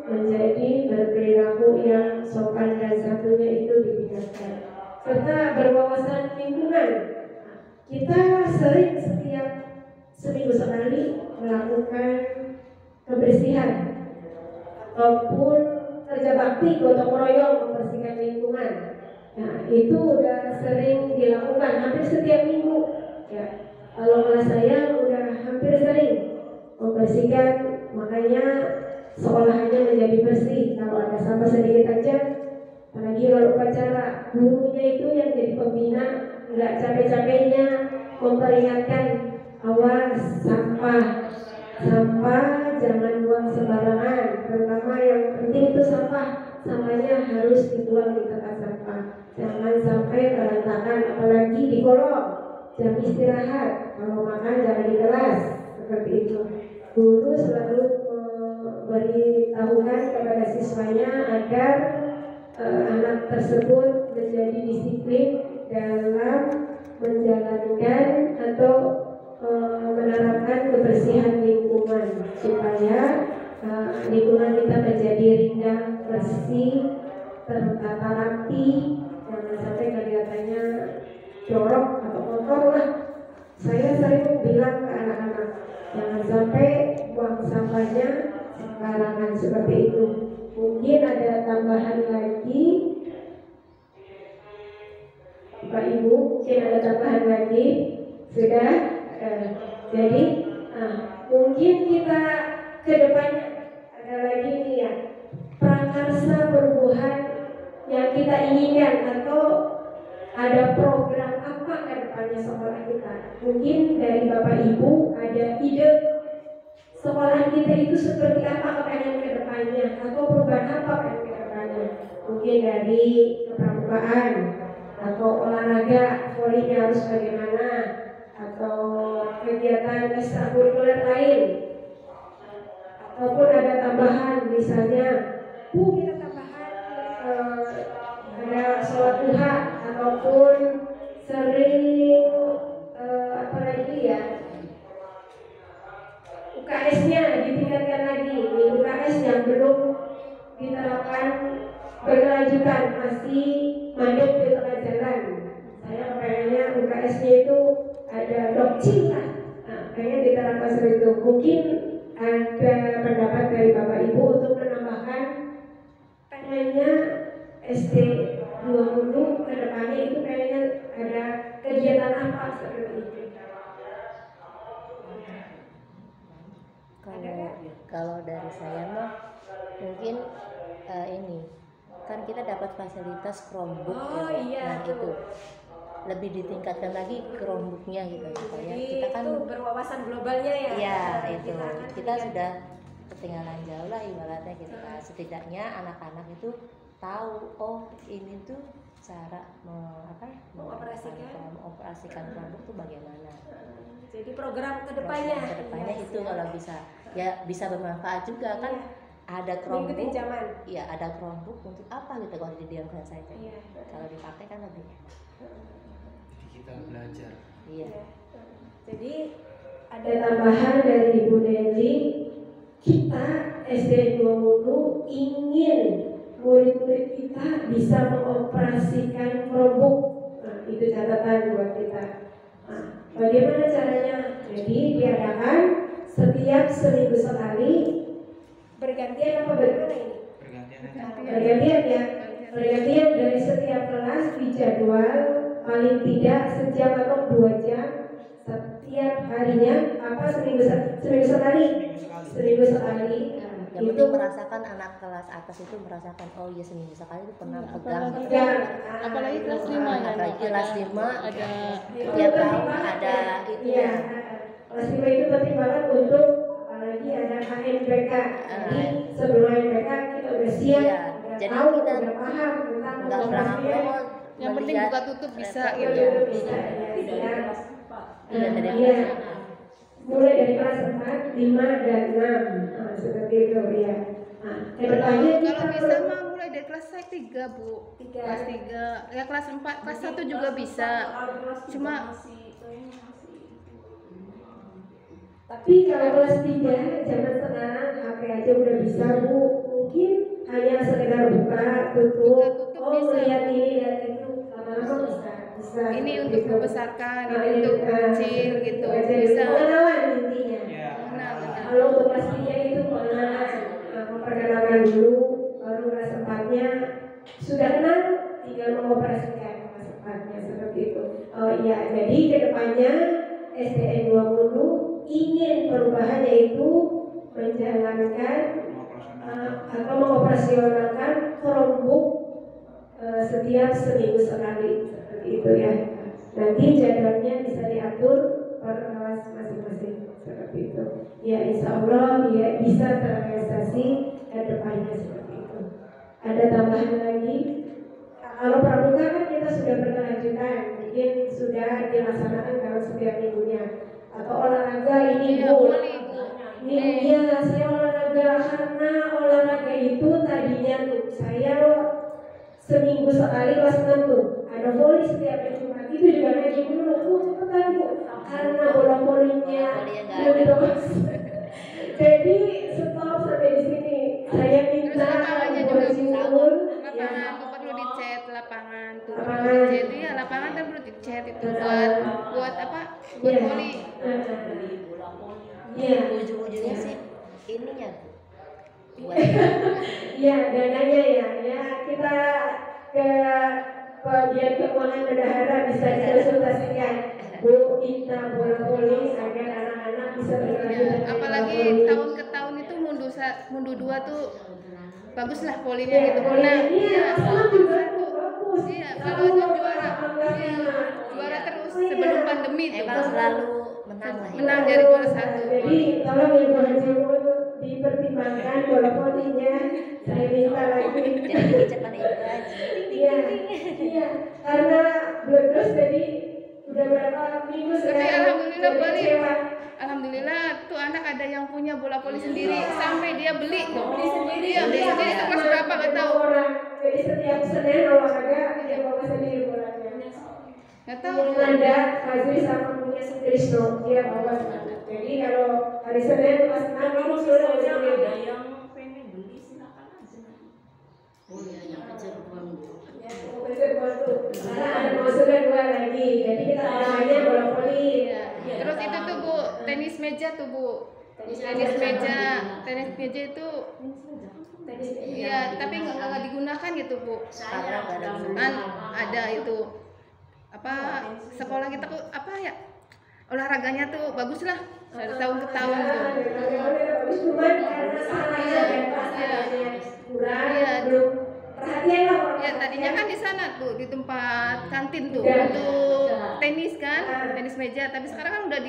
menjadi berperilaku yang sopan dan santunnya itu ditingkatkan. Serta berwawasan lingkungan. Kita sering setiap seminggu sekali melakukan kebersihan ataupun kerja bakti gotong royong membersihkan lingkungan. Nah, itu udah sering dilakukan hampir setiap minggu. Ya, kalau kelas saya udah hampir sering membersihkan, makanya sekolahannya menjadi bersih. Kalau ada sampah sedikit aja, apalagi kalau upacara, gurunya itu yang jadi pembina, nggak capek-capeknya memperingatkan, awas sampah jangan buang sembarangan, terutama yang penting itu sampahnya harus dibuang di tempat sampah, jangan sampai berantakan, apalagi di kolong jam istirahat, kalau makan jangan di kelas, seperti itu. Guru selalu memberitahukan kepada siswanya agar anak tersebut menjadi disiplin dalam menjalankan atau menerapkan kebersihan lingkungan supaya lingkungan kita menjadi rindang, bersih, tertata rapi, jangan sampai kelihatannya jorok atau kotor lah. Saya sering bilang ke anak-anak jangan sampai buang sampahnya sembarangan seperti itu. Mungkin ada tambahan lagi, Bapak Ibu, mungkin ada tambahan lagi, sudah. Jadi mungkin kita ke depannya ada lagi nih ya, prakarsa perubahan yang kita inginkan atau ada program apa ke depannya sekolah kita. Mungkin dari Bapak Ibu ada ide sekolah kita itu seperti apa kepengen ke depannya atau perubahan apa pengen ke depannya. Mungkin dari kepramukaan atau olahraga, volinya harus bagaimana, atau kegiatan ekstrakurikuler lain, ataupun ada tambahan misalnya kita tambahan ada sholat duha ataupun sering apa lagi ya, UKS-nya ditingkatkan lagi. Di UKS yang belum diterapkan berkelanjutan, masih mandek di tengah jalan. Saya pengennya UKS-nya itu ada dokcing lah. Nah, pengen diterapkan seperti itu. Mungkin ada pendapat dari Bapak Ibu untuk menambahkan, pengennya SD 20 ke depannya itu pengennya ada kegiatan apa seperti itu. dari saya mah mungkin ini kan kita dapat fasilitas Chromebook Oh, ya, iya, nah tuh. itu lebih ditingkatkan lagi Chromebooknya gitu supaya Jadi kita kan itu berwawasan globalnya ya. iya itu kan kita lihat- sudah ketinggalan jauh lah ibaratnya gitu kan. Setidaknya anak-anak itu tahu oh ini tuh cara mengoperasikan Chromebook tuh bagaimana. Jadi program kedepannya. Kedepannya Iya, itu siap. kalau bisa bermanfaat juga kan. Ada Mengikuti Chromebook, zaman. iya ada Chromebook untuk apa gitu kalau didiamkan saja. Iya. Kalau dipakai kan lebih enak. Jadi kita belajar. Iya. Jadi ada tambahan dari Ibu Nelly, kita SD 20 ingin murid-murid kita bisa mengoperasikan Chromebook. Nah, itu catatan buat kita. Nah, bagaimana caranya? Jadi diadakan setiap seminggu sekali, bergantian apa bagaimana ini? Bergantian ya. Bergantian dari setiap kelas di jadwal paling tidak sejam atau 2 jam setiap harinya seminggu sekali. Seminggu sekali. Yang penting merasakan anak kelas atas itu merasakan oh iya seminggu sekali itu pernah pegang. Apalagi kelas 5 ya. Apalagi kelas 5 ada tiap tahun ada itu Iya. Kelas 5 itu penting banget untuk apalagi ada HNPK. Jadi sebelum HNPK kita udah siap, Iya. udah Jadi tahu, kita udah paham tentang nggak pernah pengoperasian. yang penting buka tutup bisa Iya, gitu. Itu bisa ya. Iya, dari Iya. kelas Mulai dari kelas 4, 5 dan 6. Nah, seperti itu ya. Nah, kedepannya Kalau bisa mah mulai dari kelas 3 Bu. Tiga. Kelas 3, ya kelas 4, kelas 1 juga bisa. Cuma Tapi kalau kelas 3 zaman sekarang HP aja udah bisa Bu. Mungkin hanya sekedar buka, tutup, Buka, tutup bisa. melihat ini dan itu lama-lama bisa. ini seperti untuk itu. membesarkan, Nah, ini untuk kecil gitu. Bisa. Pengenalan intinya. Iya. Benar. Kalau untuk kelas 3 itu pengenalan, memperkenalkan dulu, baru kelas 4-nya sudah kenal, tinggal mengoperasikan kelas 4-nya seperti itu. Oh iya, jadi kedepannya SDN 20 ingin perubahannya itu menjalankan atau mengoperasionalkan Chromebook setiap seminggu sekali seperti itu ya. Nanti jadwalnya bisa diatur per kelas masing-masing seperti itu. Ya insya Allah ya bisa terrealisasi ke depannya seperti itu. Ada tambahan lagi? Kalau pramuka kan kita sudah berkelanjutan, mungkin sudah dilaksanakan dalam setiap minggunya. Atau olahraga ini Iya, Bu. boleh, Bu. Ini iya saya olahraga karena olahraga itu tadinya tuh saya seminggu sekali kelas 6 tuh ada voli setiap hari Jumat itu juga lagi dulu cepetan Bu karena bola volinya belum dibahas. Jadi stop sampai di sini. Saya minta lapangannya buat juga Jumur lapangan tuh perlu dicat lapangan tuh perlu Lapangan. dicat ya lapangan kan perlu dicat itu buat apa buat Iya. voli. Iya. ujung-ujungnya sih ininya buat Iya, dananya ya kita ke bagian keuangan bendahara bisa dikonsultasikan. Bu minta bola voli agar anak-anak bisa berkelanjutan. Ya, dengan apalagi bola voli. tahun ke tahun itu mundur 2 tuh bagus lah volinya Iya, gitu. voli. Nah, Iya, sama juga tuh bagus. iya kalau itu juara, juara terus sebelum pandemi itu emang selalu menang lah ya. menang dari juara 1. Jadi tolong Ibu Haji Mul dipertimbangkan bola volinya. Saya minta lagi. Jadi kecepatan ibu aja. Iya, iya. Karena belum terus jadi udah berapa minggu Tapi sekarang. alhamdulillah jadi balik. kecewa. Alhamdulillah tuh anak ada yang punya bola voli sendiri sampai dia beli tuh. Beli sendiri. Iya, beli sendiri itu kelas berapa nggak tahu. Orang. Jadi setiap Senin olahraga dia bawa sendiri bolanya. Nggak tahu. Yang Nanda, Fazli sama punya Sutrisno dia bawa. Jadi kalau hari Senin kelas 6 ini sudah bawa sendiri. Ya, mau besok buat tuh. Karena ada mau sudah 2 lagi. Jadi kita namanya bola voli. Iya. Terus itu tuh Bu, tenis meja tuh Bu. Tenis meja itu iya, tapi nggak digunakan gitu Bu. Karena nggak ada guru. Kan ada itu apa sekolah kita tuh apa ya olahraganya tuh bagus lah dari tahun ke tahun tuh. Bagus cuman karena salahnya dan pasalnya kurang, belum perhatian lah. Ya tadinya kan di sana tuh di tempat kantin tuh untuk tenis kan, tenis meja. Tapi sekarang kan udah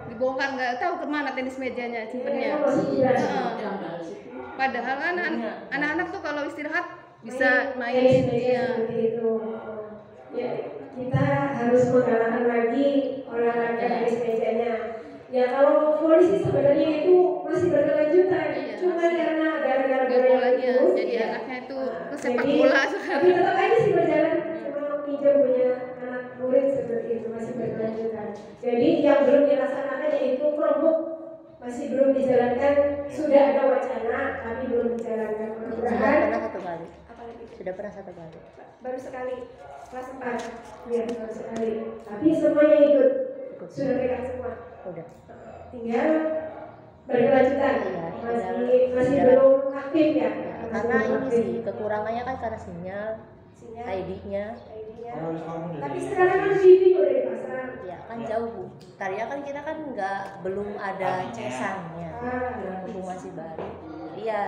dibongkar, nggak tahu kemana tenis mejanya simpennya. Padahal kan anak-anak tuh kalau istirahat bisa main. Ya, kita harus menggalakkan lagi olahraga tenis mejanya. Ya kalau voli sih sebenarnya itu masih berkelanjutan, cuma karena gara-gara bolanya jadi anaknya itu ke sepak bola sekarang. Tapi tetap aja sih berjalan. Cuma hijau punya anak murid seperti itu masih berkelanjutan. Jadi yang belum dilaksanakan yaitu kelompok masih belum dijalankan. Sudah ada wacana tapi belum dijalankan. Sudah pernah satu kali. Sudah pernah satu kali. Baru sekali kelas 4. Ya baru sekali. Tapi semuanya ikut. Sudah pegang semua. Udah. Tinggal berkelanjutan. Masih belum aktif ya. Karena ini sih kekurangannya kan karena sinyal. ID-nya. Tapi sekarang kan TV udah dipasang. Ya kan jauh Bu. Tadinya kan kita kan belum ada cesannya. Belum masih baru. Iya.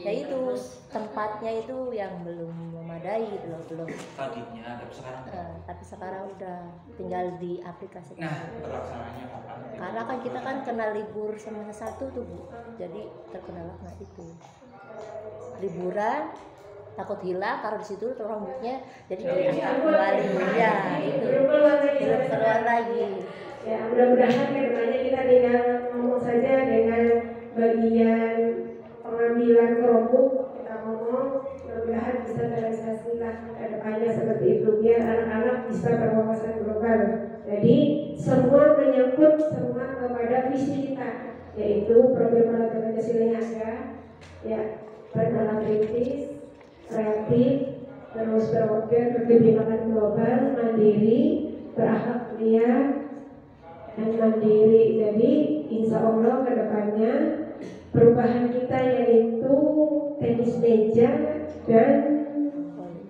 Ya itu tempatnya itu yang belum memadai gitu loh, belum. Tadinya tapi sekarang udah tinggal di aplikasi. Nah, pelaksananya kapan? Karena kan kita kan kena libur semester 1 tuh Bu. Jadi terkena lah itu. Liburan takut hilang, taruh di situ terus rambutnya jadi diangkat kembali. Ya itu. Belum keluar lagi. Ya mudah-mudahan kedepannya kita tinggal ngomong saja dengan bagian pengambilan kelompok, kita ngomong mudah-mudahan bisa terrealisasi lah ke depannya seperti itu biar anak-anak bisa berwawasan global. Jadi semua menyangkut semua kepada visi kita, yaitu program olahraga Pancasila yang ada ya bernalar kritis, kreatif, terus berpikir kebijakan global, mandiri, berakhlak mulia dan mandiri. Jadi insya Allah ke depannya perubahan kita yaitu tenis meja dan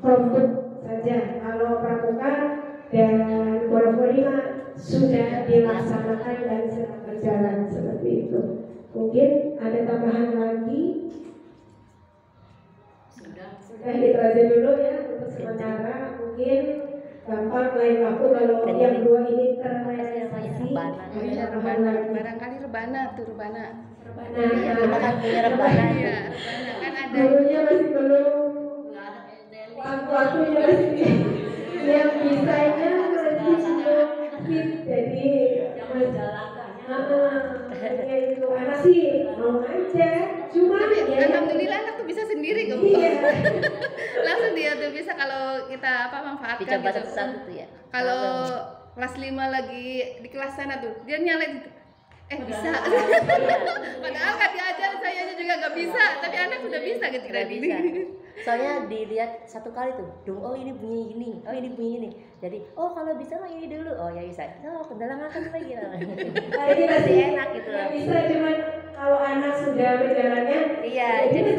kelompok saja. Kalau pramuka dan bola voli sudah dilaksanakan dan sedang berjalan seperti itu. Mungkin ada tambahan lagi? Sudah itu aja dulu ya untuk sementara. Mungkin gampang lain waktu kalau yang dua ini terrealisasi. Barangkali rebana tuh rebana. Iya, kita kan punya rebana. Iya, rebana kan ada. Gurunya masih belum, waktunya masih yang bisanya masih belum fit, jadi ya itu anak sih mau aja, cuma ya, alhamdulillah anak tuh bisa sendiri kok. Iya. Langsung dia tuh bisa kalau kita manfaatkan Dicoba gitu. satu-satu tuh ya. Kalau kelas 5 lagi di kelas sana tuh dia nyalain bisa. Padahal kan diajar sayanya juga nggak bisa, tapi anak sudah bisa gitu Udah gini. bisa. Soalnya dilihat satu kali tuh, oh ini bunyi gini, oh ini bunyi ini. Jadi, oh kalau bisa mah ini dulu, oh ya bisa. Oh kendalakan lagi lah. Jadi masih enak gitu loh. Bisa cuman kalau anak sudah berjalannya, Iya, jadi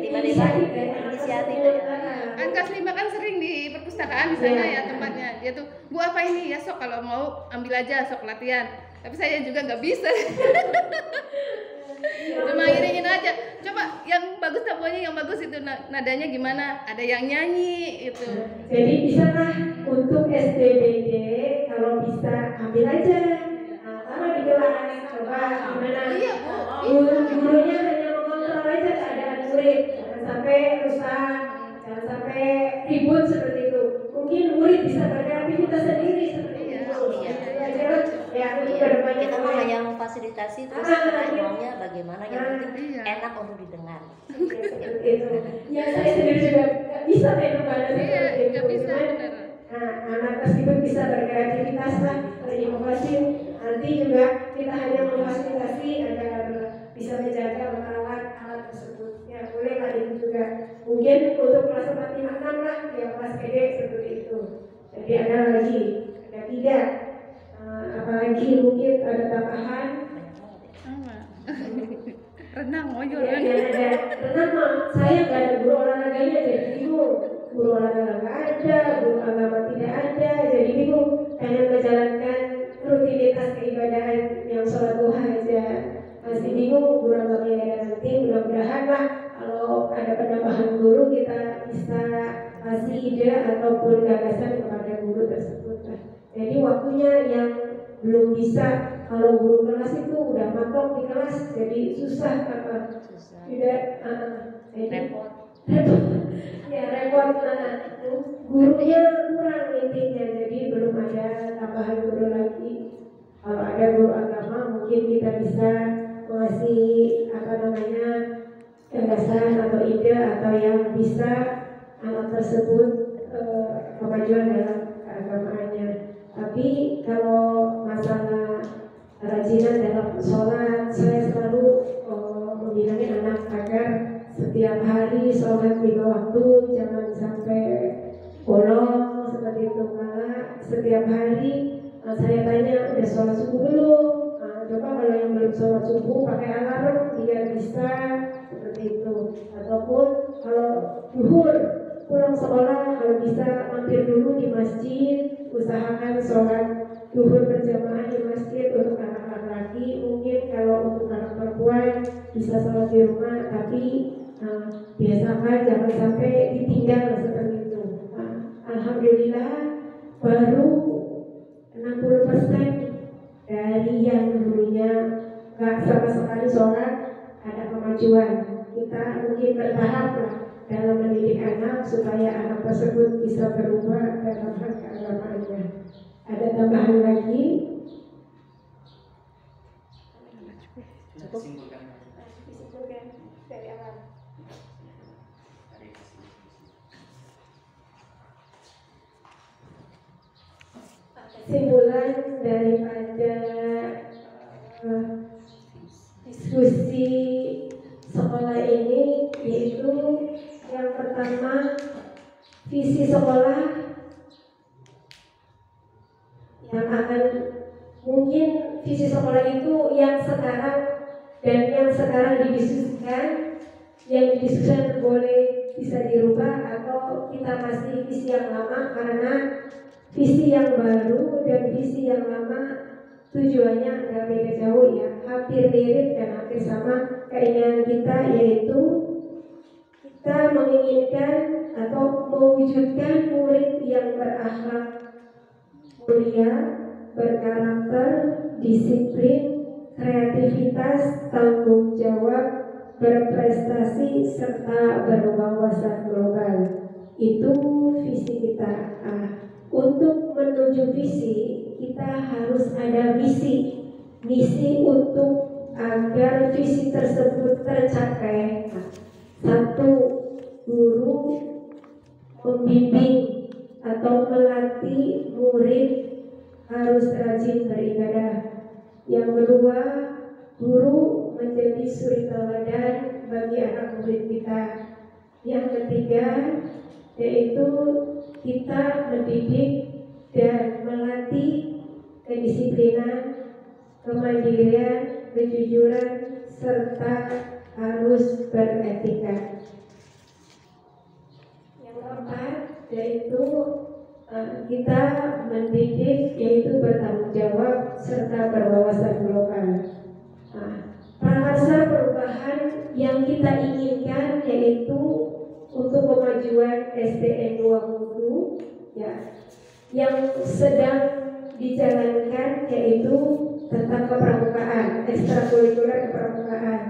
tiba-tiba inisiatif Kan kelas 5 kan sering di perpustakaan di sana ya tempatnya. Dia tuh, Bu apa ini ya sok kalau mau ambil aja sok latihan. Tapi saya juga nggak bisa. Cuma iringin aja. Coba yang bagus pokoknya yang bagus itu nadanya gimana? Ada yang nyanyi itu. Jadi bisa lah untuk SDBD kalau bisa ambil aja. Nah, kalau di kelas coba gimana? Iya Bu. Gurunya hanya mengontrol aja keadaan murid, jangan sampai rusak, jangan sampai ribut seperti itu. Mungkin murid bisa beraktivitas sendiri seperti itu. Ya, untuk kedepannya kita mah hanya memfasilitasi terus kita maunya bagaimana yang penting enak untuk didengar. Itu. Ya saya sendiri juga nggak bisa main rebana seperti itu. Nggak bisa. Nah, anak tersebut bisa berkreativitas lah, berinovasi. Nanti juga kita hanya memfasilitasi agar bisa menjaga merawat alat tersebut. Ya boleh lah itu juga. Mungkin untuk kelas 4, 5, 6 lah, ya kelas PD seperti itu. Jadi ada lagi, ada 3. Apalagi mungkin ada tambahan. Renang ngoyor Ya, kan. ada renang mah saya nggak ada guru olahraganya jadi bingung. Guru olahraga nggak ada, guru agama tidak ada, jadi bingung. Pengen menjalankan rutinitas keibadahan masih bingung guru agama nanti. Mudah-mudahan lah kalau ada penambahan guru kita bisa kasih ide ataupun gagasan kepada guru tersebut. Jadi waktunya yang belum bisa, kalau guru kelas itu udah matok di kelas jadi susah tidak repot. Ya repot, gurunya kurang intinya, jadi belum ada tambahan guru lagi. Kalau ada guru agama mungkin kita bisa mengasih gagasan atau ide atau yang bisa anak tersebut kemajuan dalam keagamaannya. Tapi kalau masalah kerajinan dalam sholat, saya selalu membilangin anak agar setiap hari sholat 5 waktu, jangan sampai bolong seperti itu. Malah setiap hari saya tanya udah sholat subuh belum? Coba kalau yang belum sholat subuh pakai alarm biar bisa seperti itu. Ataupun kalau zuhur pulang sekolah, kalau bisa mampir dulu di masjid, usahakan sholat zuhur berjamaah di masjid untuk anak laki-laki. Mungkin kalau untuk anak perempuan bisa sholat di rumah, tapi biasakan jangan sampai ditinggal seperti itu. Alhamdulillah baru 60% dari yang dulunya nggak sama sekali sholat ada kemajuan. Kita mungkin bertahap lah dalam mendidik anak supaya anak tersebut bisa berubah dalam hal keagamaannya. Ada tambahan lagi? Simpulkan dari awal. Kesimpulan daripada diskusi sekolah ini yaitu yang pertama, visi sekolah yang akan mungkin visi sekolah itu yang sekarang dan yang sekarang didiskusikan, yang didiskusikan boleh bisa dirubah atau kita masih visi yang lama, karena visi yang baru dan visi yang lama tujuannya nggak beda jauh ya, hampir mirip dan hampir sama keinginan kita, yaitu kita menginginkan atau mewujudkan murid yang berakhlak mulia, berkarakter, disiplin, kreativitas, tanggung jawab, berprestasi, serta berwawasan global. Itu visi kita. Untuk menuju visi, kita harus ada misi untuk agar visi tersebut tercapai. Satu, guru membimbing atau melatih murid harus rajin beribadah. Yang kedua, guru menjadi suri teladan bagi anak murid kita. Yang ketiga, yaitu kita mendidik dan melatih kedisiplinan, kemandirian, kejujuran, serta harus beretika. Yang keempat, yaitu kita mendidik, yaitu bertanggung jawab serta berwawasan global. Prakarsa perubahan yang kita inginkan yaitu untuk kemajuan SDN 20 ya, yang sedang dijalankan yaitu tentang kepramukaan, ekstrakurikuler kepramukaan,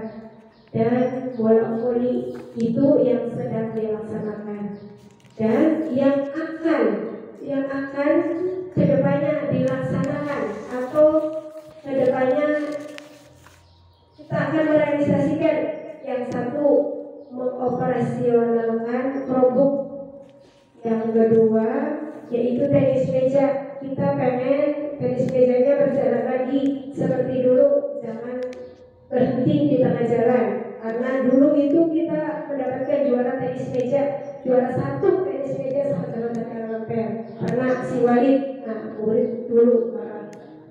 dan bola voli itu yang sedang dilaksanakan, dan yang akan kedepannya dilaksanakan atau kedepannya kita akan merealisasikan. Yang satu, mengoperasionalkan Chromebook. Yang kedua, yaitu tenis meja. Kita pengen tenis mejanya berjalan lagi seperti dulu, jangan berhenti di tengah jalan. Karena dulu itu kita mendapatkan juara tenis meja, juara 1 tenis meja sama dengan Ampere, karena si Walid, murid dulu.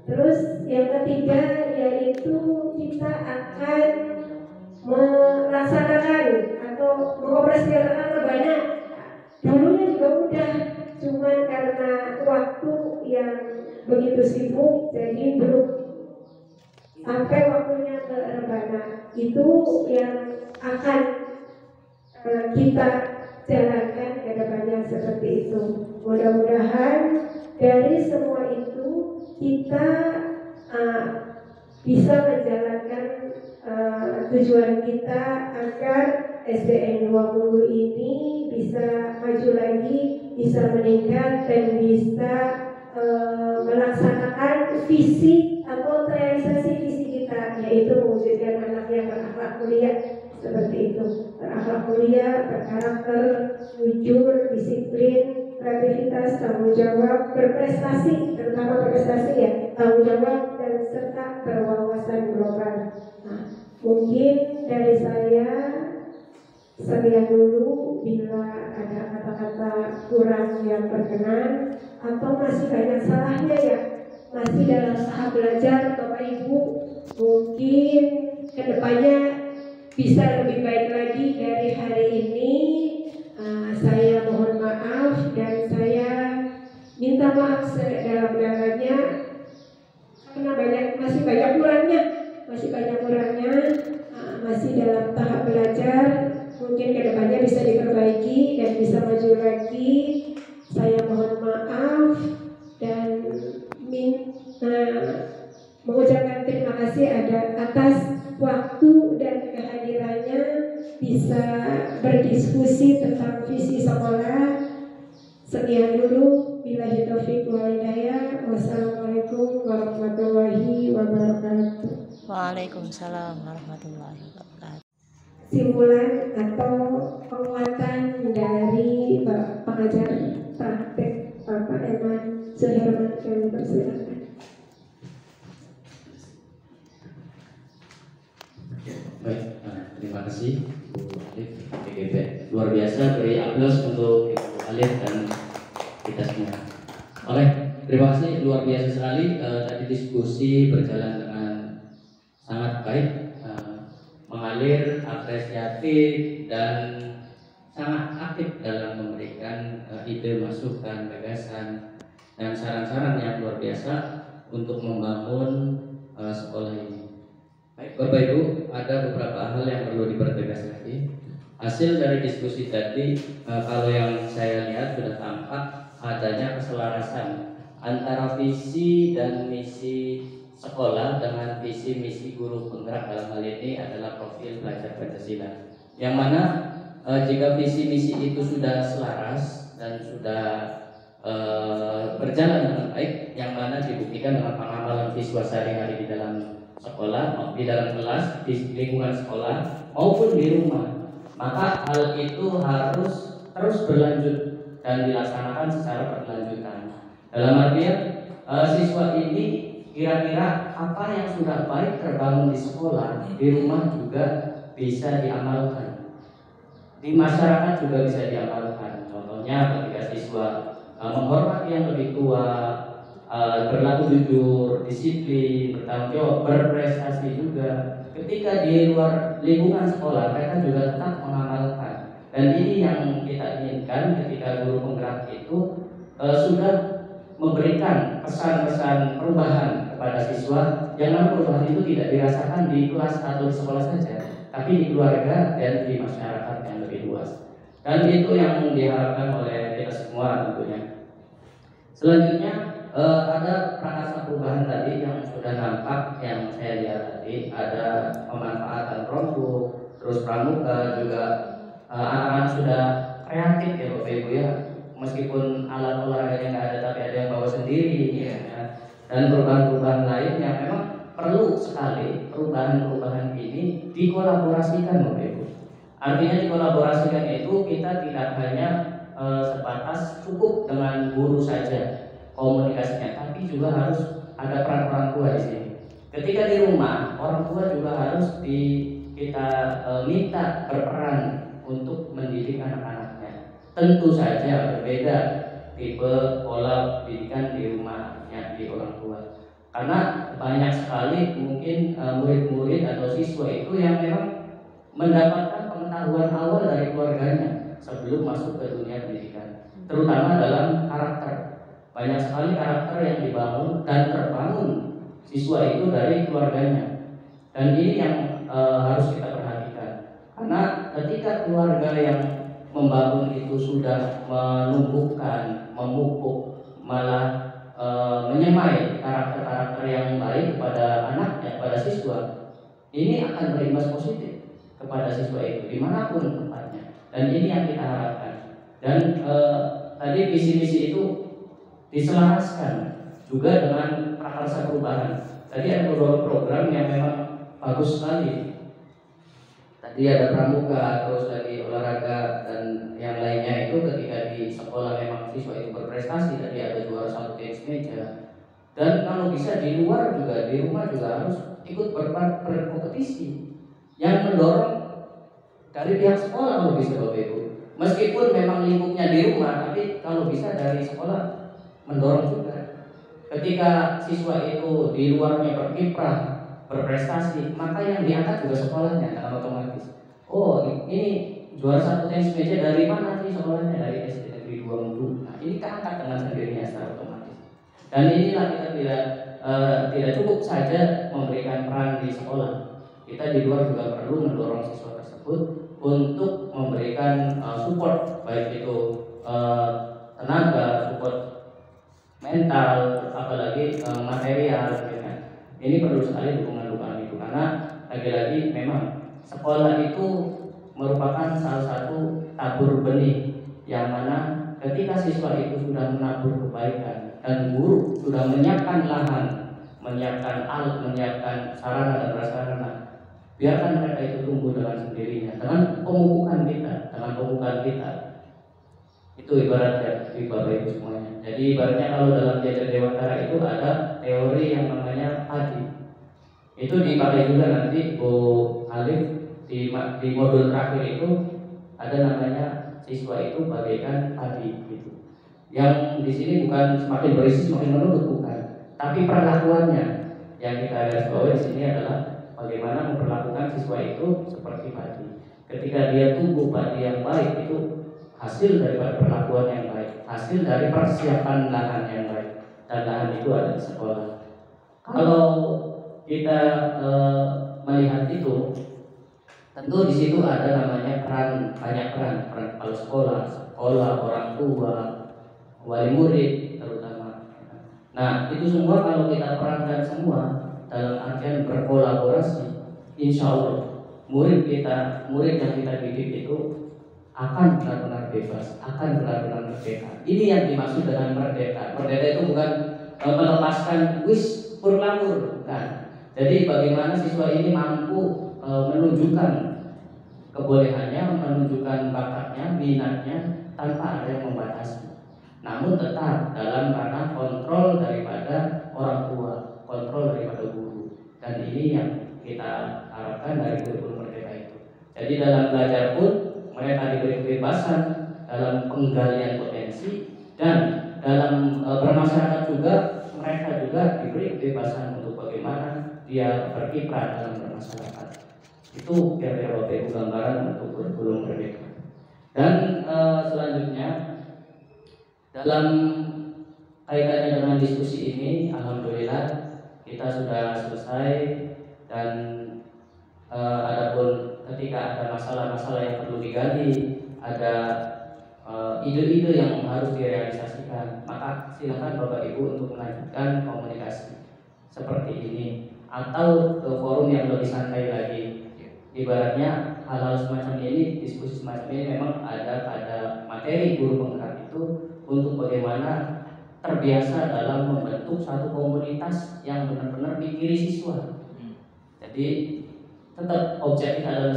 Terus yang ketiga yaitu kita akan melaksanakan atau mengoperasikan rebana. Dulunya juga udah, cuman karena waktu yang begitu sibuk jadi belum sampai waktunya ke rebana. Itu yang akan kita jalankan ke depannya seperti itu. Mudah-mudahan dari semua itu kita bisa menjalankan tujuan kita agar SDN 20 ini bisa maju lagi, bisa meningkat dan bisa melaksanakan visi atau realisasi visi kita, yaitu mewujudkan anak yang berakhlak mulia seperti itu, berakhlak mulia, berkarakter, jujur, disiplin, kreativitas, tanggung jawab, berprestasi, terutama berprestasi ya, tanggung jawab dan serta berwawasan global. Nah, mungkin dari saya sekian dulu. Bila ada kata-kata kurang yang berkenan atau masih banyak salahnya ya, masih dalam tahap belajar Bapak Ibu, mungkin kedepannya bisa lebih baik lagi dari hari ini. Saya mohon maaf dan saya minta maaf sedalam-dalamnya karena masih banyak kurangnya, masih dalam tahap belajar. Mungkin kedepannya bisa diperbaiki dan bisa maju lagi. Saya mohon maaf dan mengucapkan terima kasih atas waktu dan kehadirannya, bisa berdiskusi tentang visi sekolah. Sekian dulu. Billahi taufiq wal hidayah. Wassalamualaikum warahmatullahi wabarakatuh. Waalaikumsalam warahmatullahi wabarakatuh. Simpulan atau penguatan dari pengajar praktek Bapak Eman Suherman, kami persilakan. Baik, terima kasih Bu Alif PGB. Luar biasa, beri aplaus untuk Ibu Alif dan kita semua. Terima kasih, luar biasa sekali. Tadi diskusi berjalan dengan sangat baik, mengalir, apresiatif dan sangat aktif dalam memberikan ide, masukan, gagasan dan saran-saran yang luar biasa untuk membangun sekolah ini. Baik, Bapak Ibu, ada beberapa hal yang perlu dipertegas lagi. Hasil dari diskusi tadi, kalau yang saya lihat sudah tampak adanya keselarasan antara visi dan misi sekolah dengan visi misi guru penggerak. Dalam hal ini adalah profil belajar Pancasila, yang mana jika visi misi itu sudah selaras dan sudah berjalan dengan baik, yang mana dibuktikan dengan pengamalan siswa sehari-hari di dalam sekolah, di dalam kelas, di lingkungan sekolah maupun di rumah, maka hal itu harus terus berlanjut dan dilaksanakan secara berkelanjutan. Dalam artian siswa ini kira-kira apa yang sudah baik terbangun di sekolah, di rumah juga bisa diamalkan, di masyarakat juga bisa diamalkan. Contohnya ketika siswa menghormati yang lebih tua, berlaku jujur, disiplin, bertanggung jawab, berprestasi juga. Ketika di luar lingkungan sekolah, mereka juga tetap mengamalkan. Dan ini yang kita inginkan ketika guru penggerak itu sudah memberikan pesan-pesan perubahan kepada siswa, yang mana perubahan itu tidak dirasakan di kelas atau di sekolah saja, tapi di keluarga dan di masyarakat yang lebih luas. Dan itu yang diharapkan oleh kita semua tentunya. Selanjutnya ada prakarsa perubahan tadi yang sudah nampak, yang saya lihat tadi ada pemanfaatan Chromebook, terus pramuka juga, anak-anak sudah kreatif ya Bapak Ibu ya. Meskipun alat olahraganya nggak ada, tapi ada yang bawa sendiri ya. Dan perubahan-perubahan lain yang memang perlu sekali. Perubahan-perubahan ini dikolaborasikan Bapak Ibu. Artinya dikolaborasikan itu kita tidak hanya sebatas cukup dengan guru saja komunikasinya, tapi juga harus ada peran orang tua di sini. Ketika di rumah, orang tua juga harus kita minta berperan untuk mendidik anak-anaknya. Tentu saja berbeda tipe pola pendidikan di rumahnya di orang tua, karena banyak sekali mungkin murid-murid atau siswa itu yang memang mendapatkan pengetahuan awal dari keluarganya sebelum masuk ke dunia pendidikan, terutama dalam karakter. Banyak sekali karakter yang dibangun dan terbangun siswa itu dari keluarganya. Dan ini yang harus kita perhatikan, karena ketika keluarga yang membangun itu sudah menumbuhkan, memupuk, malah menyemai karakter-karakter yang baik kepada anaknya, kepada siswa, ini akan berimbas positif kepada siswa itu dimanapun tempatnya. Dan ini yang kita harapkan. Dan tadi visi misi itu diselaraskan juga dengan prakarsa perubahan. Tadi ada beberapa program yang memang bagus sekali. Tadi ada pramuka, terus tadi olahraga dan yang lainnya itu ketika di sekolah memang siswa itu berprestasi. Tadi ada juara 1 tenis meja. Dan kalau bisa di luar juga, di rumah juga harus ikut berkompetisi yang mendorong dari pihak sekolah kalau bisa Bapak Ibu. Meskipun memang lingkupnya di rumah, tapi kalau bisa dari sekolah mendorong juga. Ketika siswa itu di luarnya berkiprah, berprestasi, maka yang diangkat juga sekolahnya dengan otomatis. Oh, ini juara 1 tenis meja dari mana sih sekolahnya? Dari SD Negeri 2 Mudu. Nah, ini keangkat dengan sendirinya secara otomatis. Dan inilah kita tidak cukup saja memberikan peran di sekolah. Kita di luar juga perlu mendorong siswa tersebut untuk memberikan support, baik itu tenaga, support mental, apalagi material, gitu kan. Ini perlu sekali dukungan-dukungan itu, karena lagi-lagi memang sekolah itu merupakan salah satu tabur benih yang mana ketika siswa itu sudah menabur kebaikan dan guru sudah menyiapkan lahan, menyiapkan alat, menyiapkan sarana dan prasarana, biarkan mereka itu tumbuh dengan sendirinya dengan pemupukan kita. Itu ibaratnya Bapak Ibu semuanya. Jadi ibaratnya kalau dalam belajar Dewantara itu ada teori yang namanya padi. Itu dipakai juga nanti Bu Alif di modul terakhir itu ada namanya siswa itu bagaikan padi gitu. Yang di sini bukan semakin berisi semakin menurut, bukan, tapi perlakuannya yang kita garis bawahi di sini adalah bagaimana memperlakukan siswa itu seperti padi. Ketika dia tumbuh padi yang baik itu hasil dari perlakuan yang baik, hasil dari persiapan lahan yang baik, dan lahan itu ada di sekolah. Kalau kita melihat itu, tentu di situ ada namanya banyak peran kepala sekolah, orang tua, wali murid terutama. Nah, itu semua kalau kita perankan semua dalam artian berkolaborasi, insya Allah murid yang kita didik itu akan benar-benar bebas, akan benar-benar merdeka. Ini yang dimaksud dengan merdeka. Merdeka itu bukan melepaskan wis purlamur, bukan. Jadi bagaimana siswa ini mampu menunjukkan kebolehannya, menunjukkan bakatnya, minatnya tanpa ada yang membatasi. Namun tetap dalam ranah kontrol daripada orang tua, kontrol daripada guru. Dan ini yang kita harapkan dari kurikulum merdeka itu. Jadi dalam belajar pun mereka diberi kebebasan dalam penggalian potensi, dan dalam bermasyarakat juga mereka juga diberi kebebasan untuk bagaimana dia berkiprah dalam bermasyarakat. Itu kira-kira Bapak Ibu gambaran untuk kurikulum merdeka. Dan selanjutnya dalam kaitannya dengan diskusi ini, alhamdulillah kita sudah selesai. Dan adapun ketika ada masalah-masalah yang perlu digali, ada ide-ide yang harus direalisasikan, maka silakan Bapak Ibu untuk melanjutkan komunikasi seperti ini atau ke forum yang lebih santai lagi. Ibaratnya hal-hal semacam ini, diskusi semacam ini memang ada pada materi guru penggerak itu untuk bagaimana terbiasa dalam membentuk satu komunitas yang benar-benar dikiri siswa. Jadi tetap objeknya adalah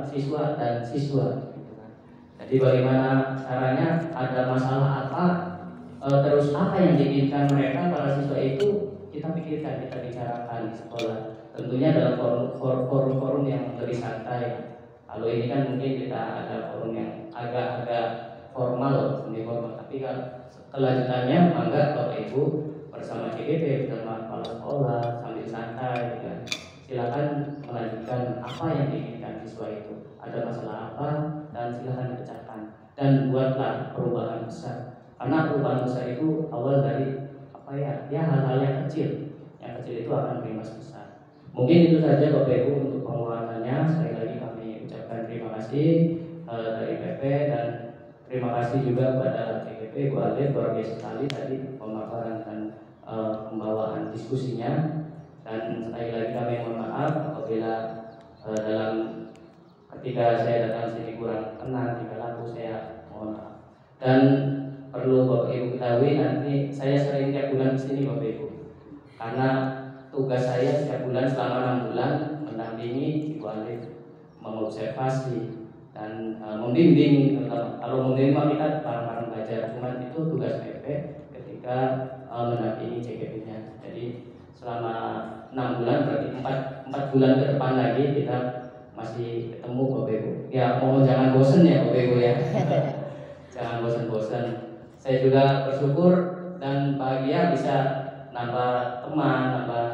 siswa dan siswa. Jadi bagaimana caranya, ada masalah apa, terus apa yang diinginkan mereka para siswa itu kita pikirkan, kita bicarakan di sekolah. Tentunya dalam forum-forum yang lebih santai. Kalau ini kan mungkin kita ada forum yang agak-agak formal, semi formal. Tapi kalau kelanjutannya, mangga Bapak Ibu bersama CGP, bersama kepala sekolah sambil santai, kan. Silakan melanjutkan apa yang diinginkan siswa itu. Ada masalah apa, dan silakan dipecahkan. Dan buatlah perubahan besar. Karena perubahan besar itu awal dari hal-hal yang kecil kecil itu akan berimbas besar. Mungkin itu saja Bapak Ibu untuk penguatannya. Sekali lagi kami ucapkan terima kasih dari PP, dan terima kasih juga kepada TGP, Bu Alif, luar biasa sekali tadi pemaparan dan pembawaan diskusinya. Dan sekali lagi kami mohon maaf apabila dalam ketika saya datang sini kurang tenang, jika laku saya mohon maaf. Dan perlu Bapak Ibu ketahui, nanti saya sering tiap bulan kesini Bapak Ibu, karena tugas saya setiap bulan selama 6 bulan mendampingi Ibu Alif, mengobservasi dan membimbing. Kalau membimbing kita bareng-bareng belajar, cuma itu tugas PP ketika mendampingi CGP-nya. Jadi selama 6 bulan, berarti 4 bulan ke depan lagi kita masih ketemu Bapak Ibu. Ya mohon jangan bosan ya Bapak Ibu ya. Jangan bosan-bosan. Saya juga bersyukur dan bahagia bisa nambah teman, nambah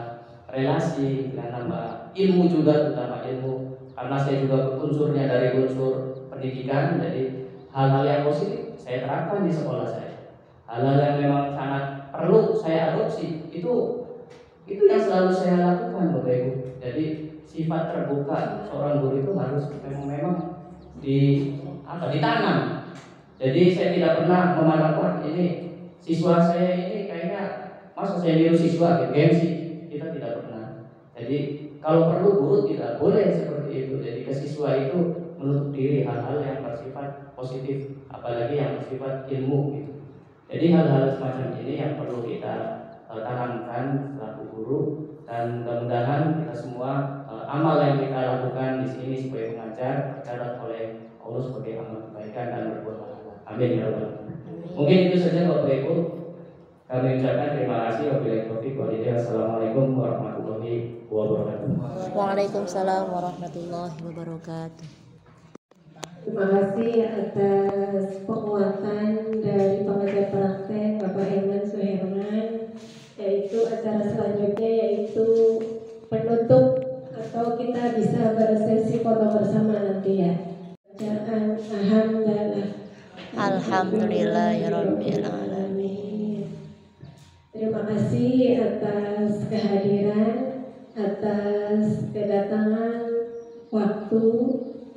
relasi, dan nambah ilmu juga, terutama ilmu. Karena saya juga unsurnya dari unsur pendidikan, jadi hal-hal yang positif saya terapkan di sekolah saya. Hal-hal yang memang sangat perlu saya adopsi, itu yang selalu saya lakukan Bapak Ibu. Jadi sifat terbuka seorang guru itu harus memang ditanam. Jadi saya tidak pernah memandang, wah ini siswa saya ini kayaknya masa saya niru siswa gitu, gengsi. Kita tidak pernah. Jadi kalau perlu guru tidak boleh seperti itu. Jadi ke siswa itu menutup diri hal-hal yang bersifat positif, apalagi yang bersifat ilmu gitu. Jadi hal-hal semacam ini yang perlu kita tanamkan selaku guru, dan mudah-mudahan kita semua amal yang kita lakukan di sini sebagai pengajar tercatat oleh Allah sebagai amal kebaikan dan berbuat pahala. Amin ya rabbal alamin. Mungkin itu saja Bapak Ibu. Kami ucapkan terima kasih. Wabillahi taufiq wal hidayah. Assalamualaikum warahmatullahi wabarakatuh. Waalaikumsalam warahmatullahi wabarakatuh. Terima kasih atas penguatan dari pengajar praktek Bapak Eman Suherman. Yaitu acara selanjutnya yaitu penutup, atau kita bisa bersesi foto bersama nanti ya. Bacaan Alhamdulillahirabbil alamin. Terima kasih atas kehadiran, atas kedatangan, waktu,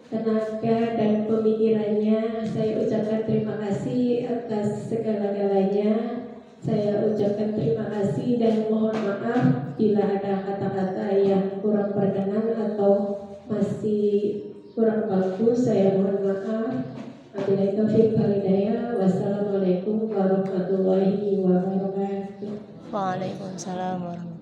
tenaga dan pemikirannya. Saya ucapkan terima kasih atas segala-galanya. Saya ucapkan terima kasih dan mohon maaf bila ada kata-kata yang kurang berkenan atau masih kurang bagus. Saya mohon maaf. Wabillahi taufiq wal hidayah. Wassalamualaikum warahmatullahi wabarakatuh. Waalaikumsalam warahmatullahi wabarakatuh.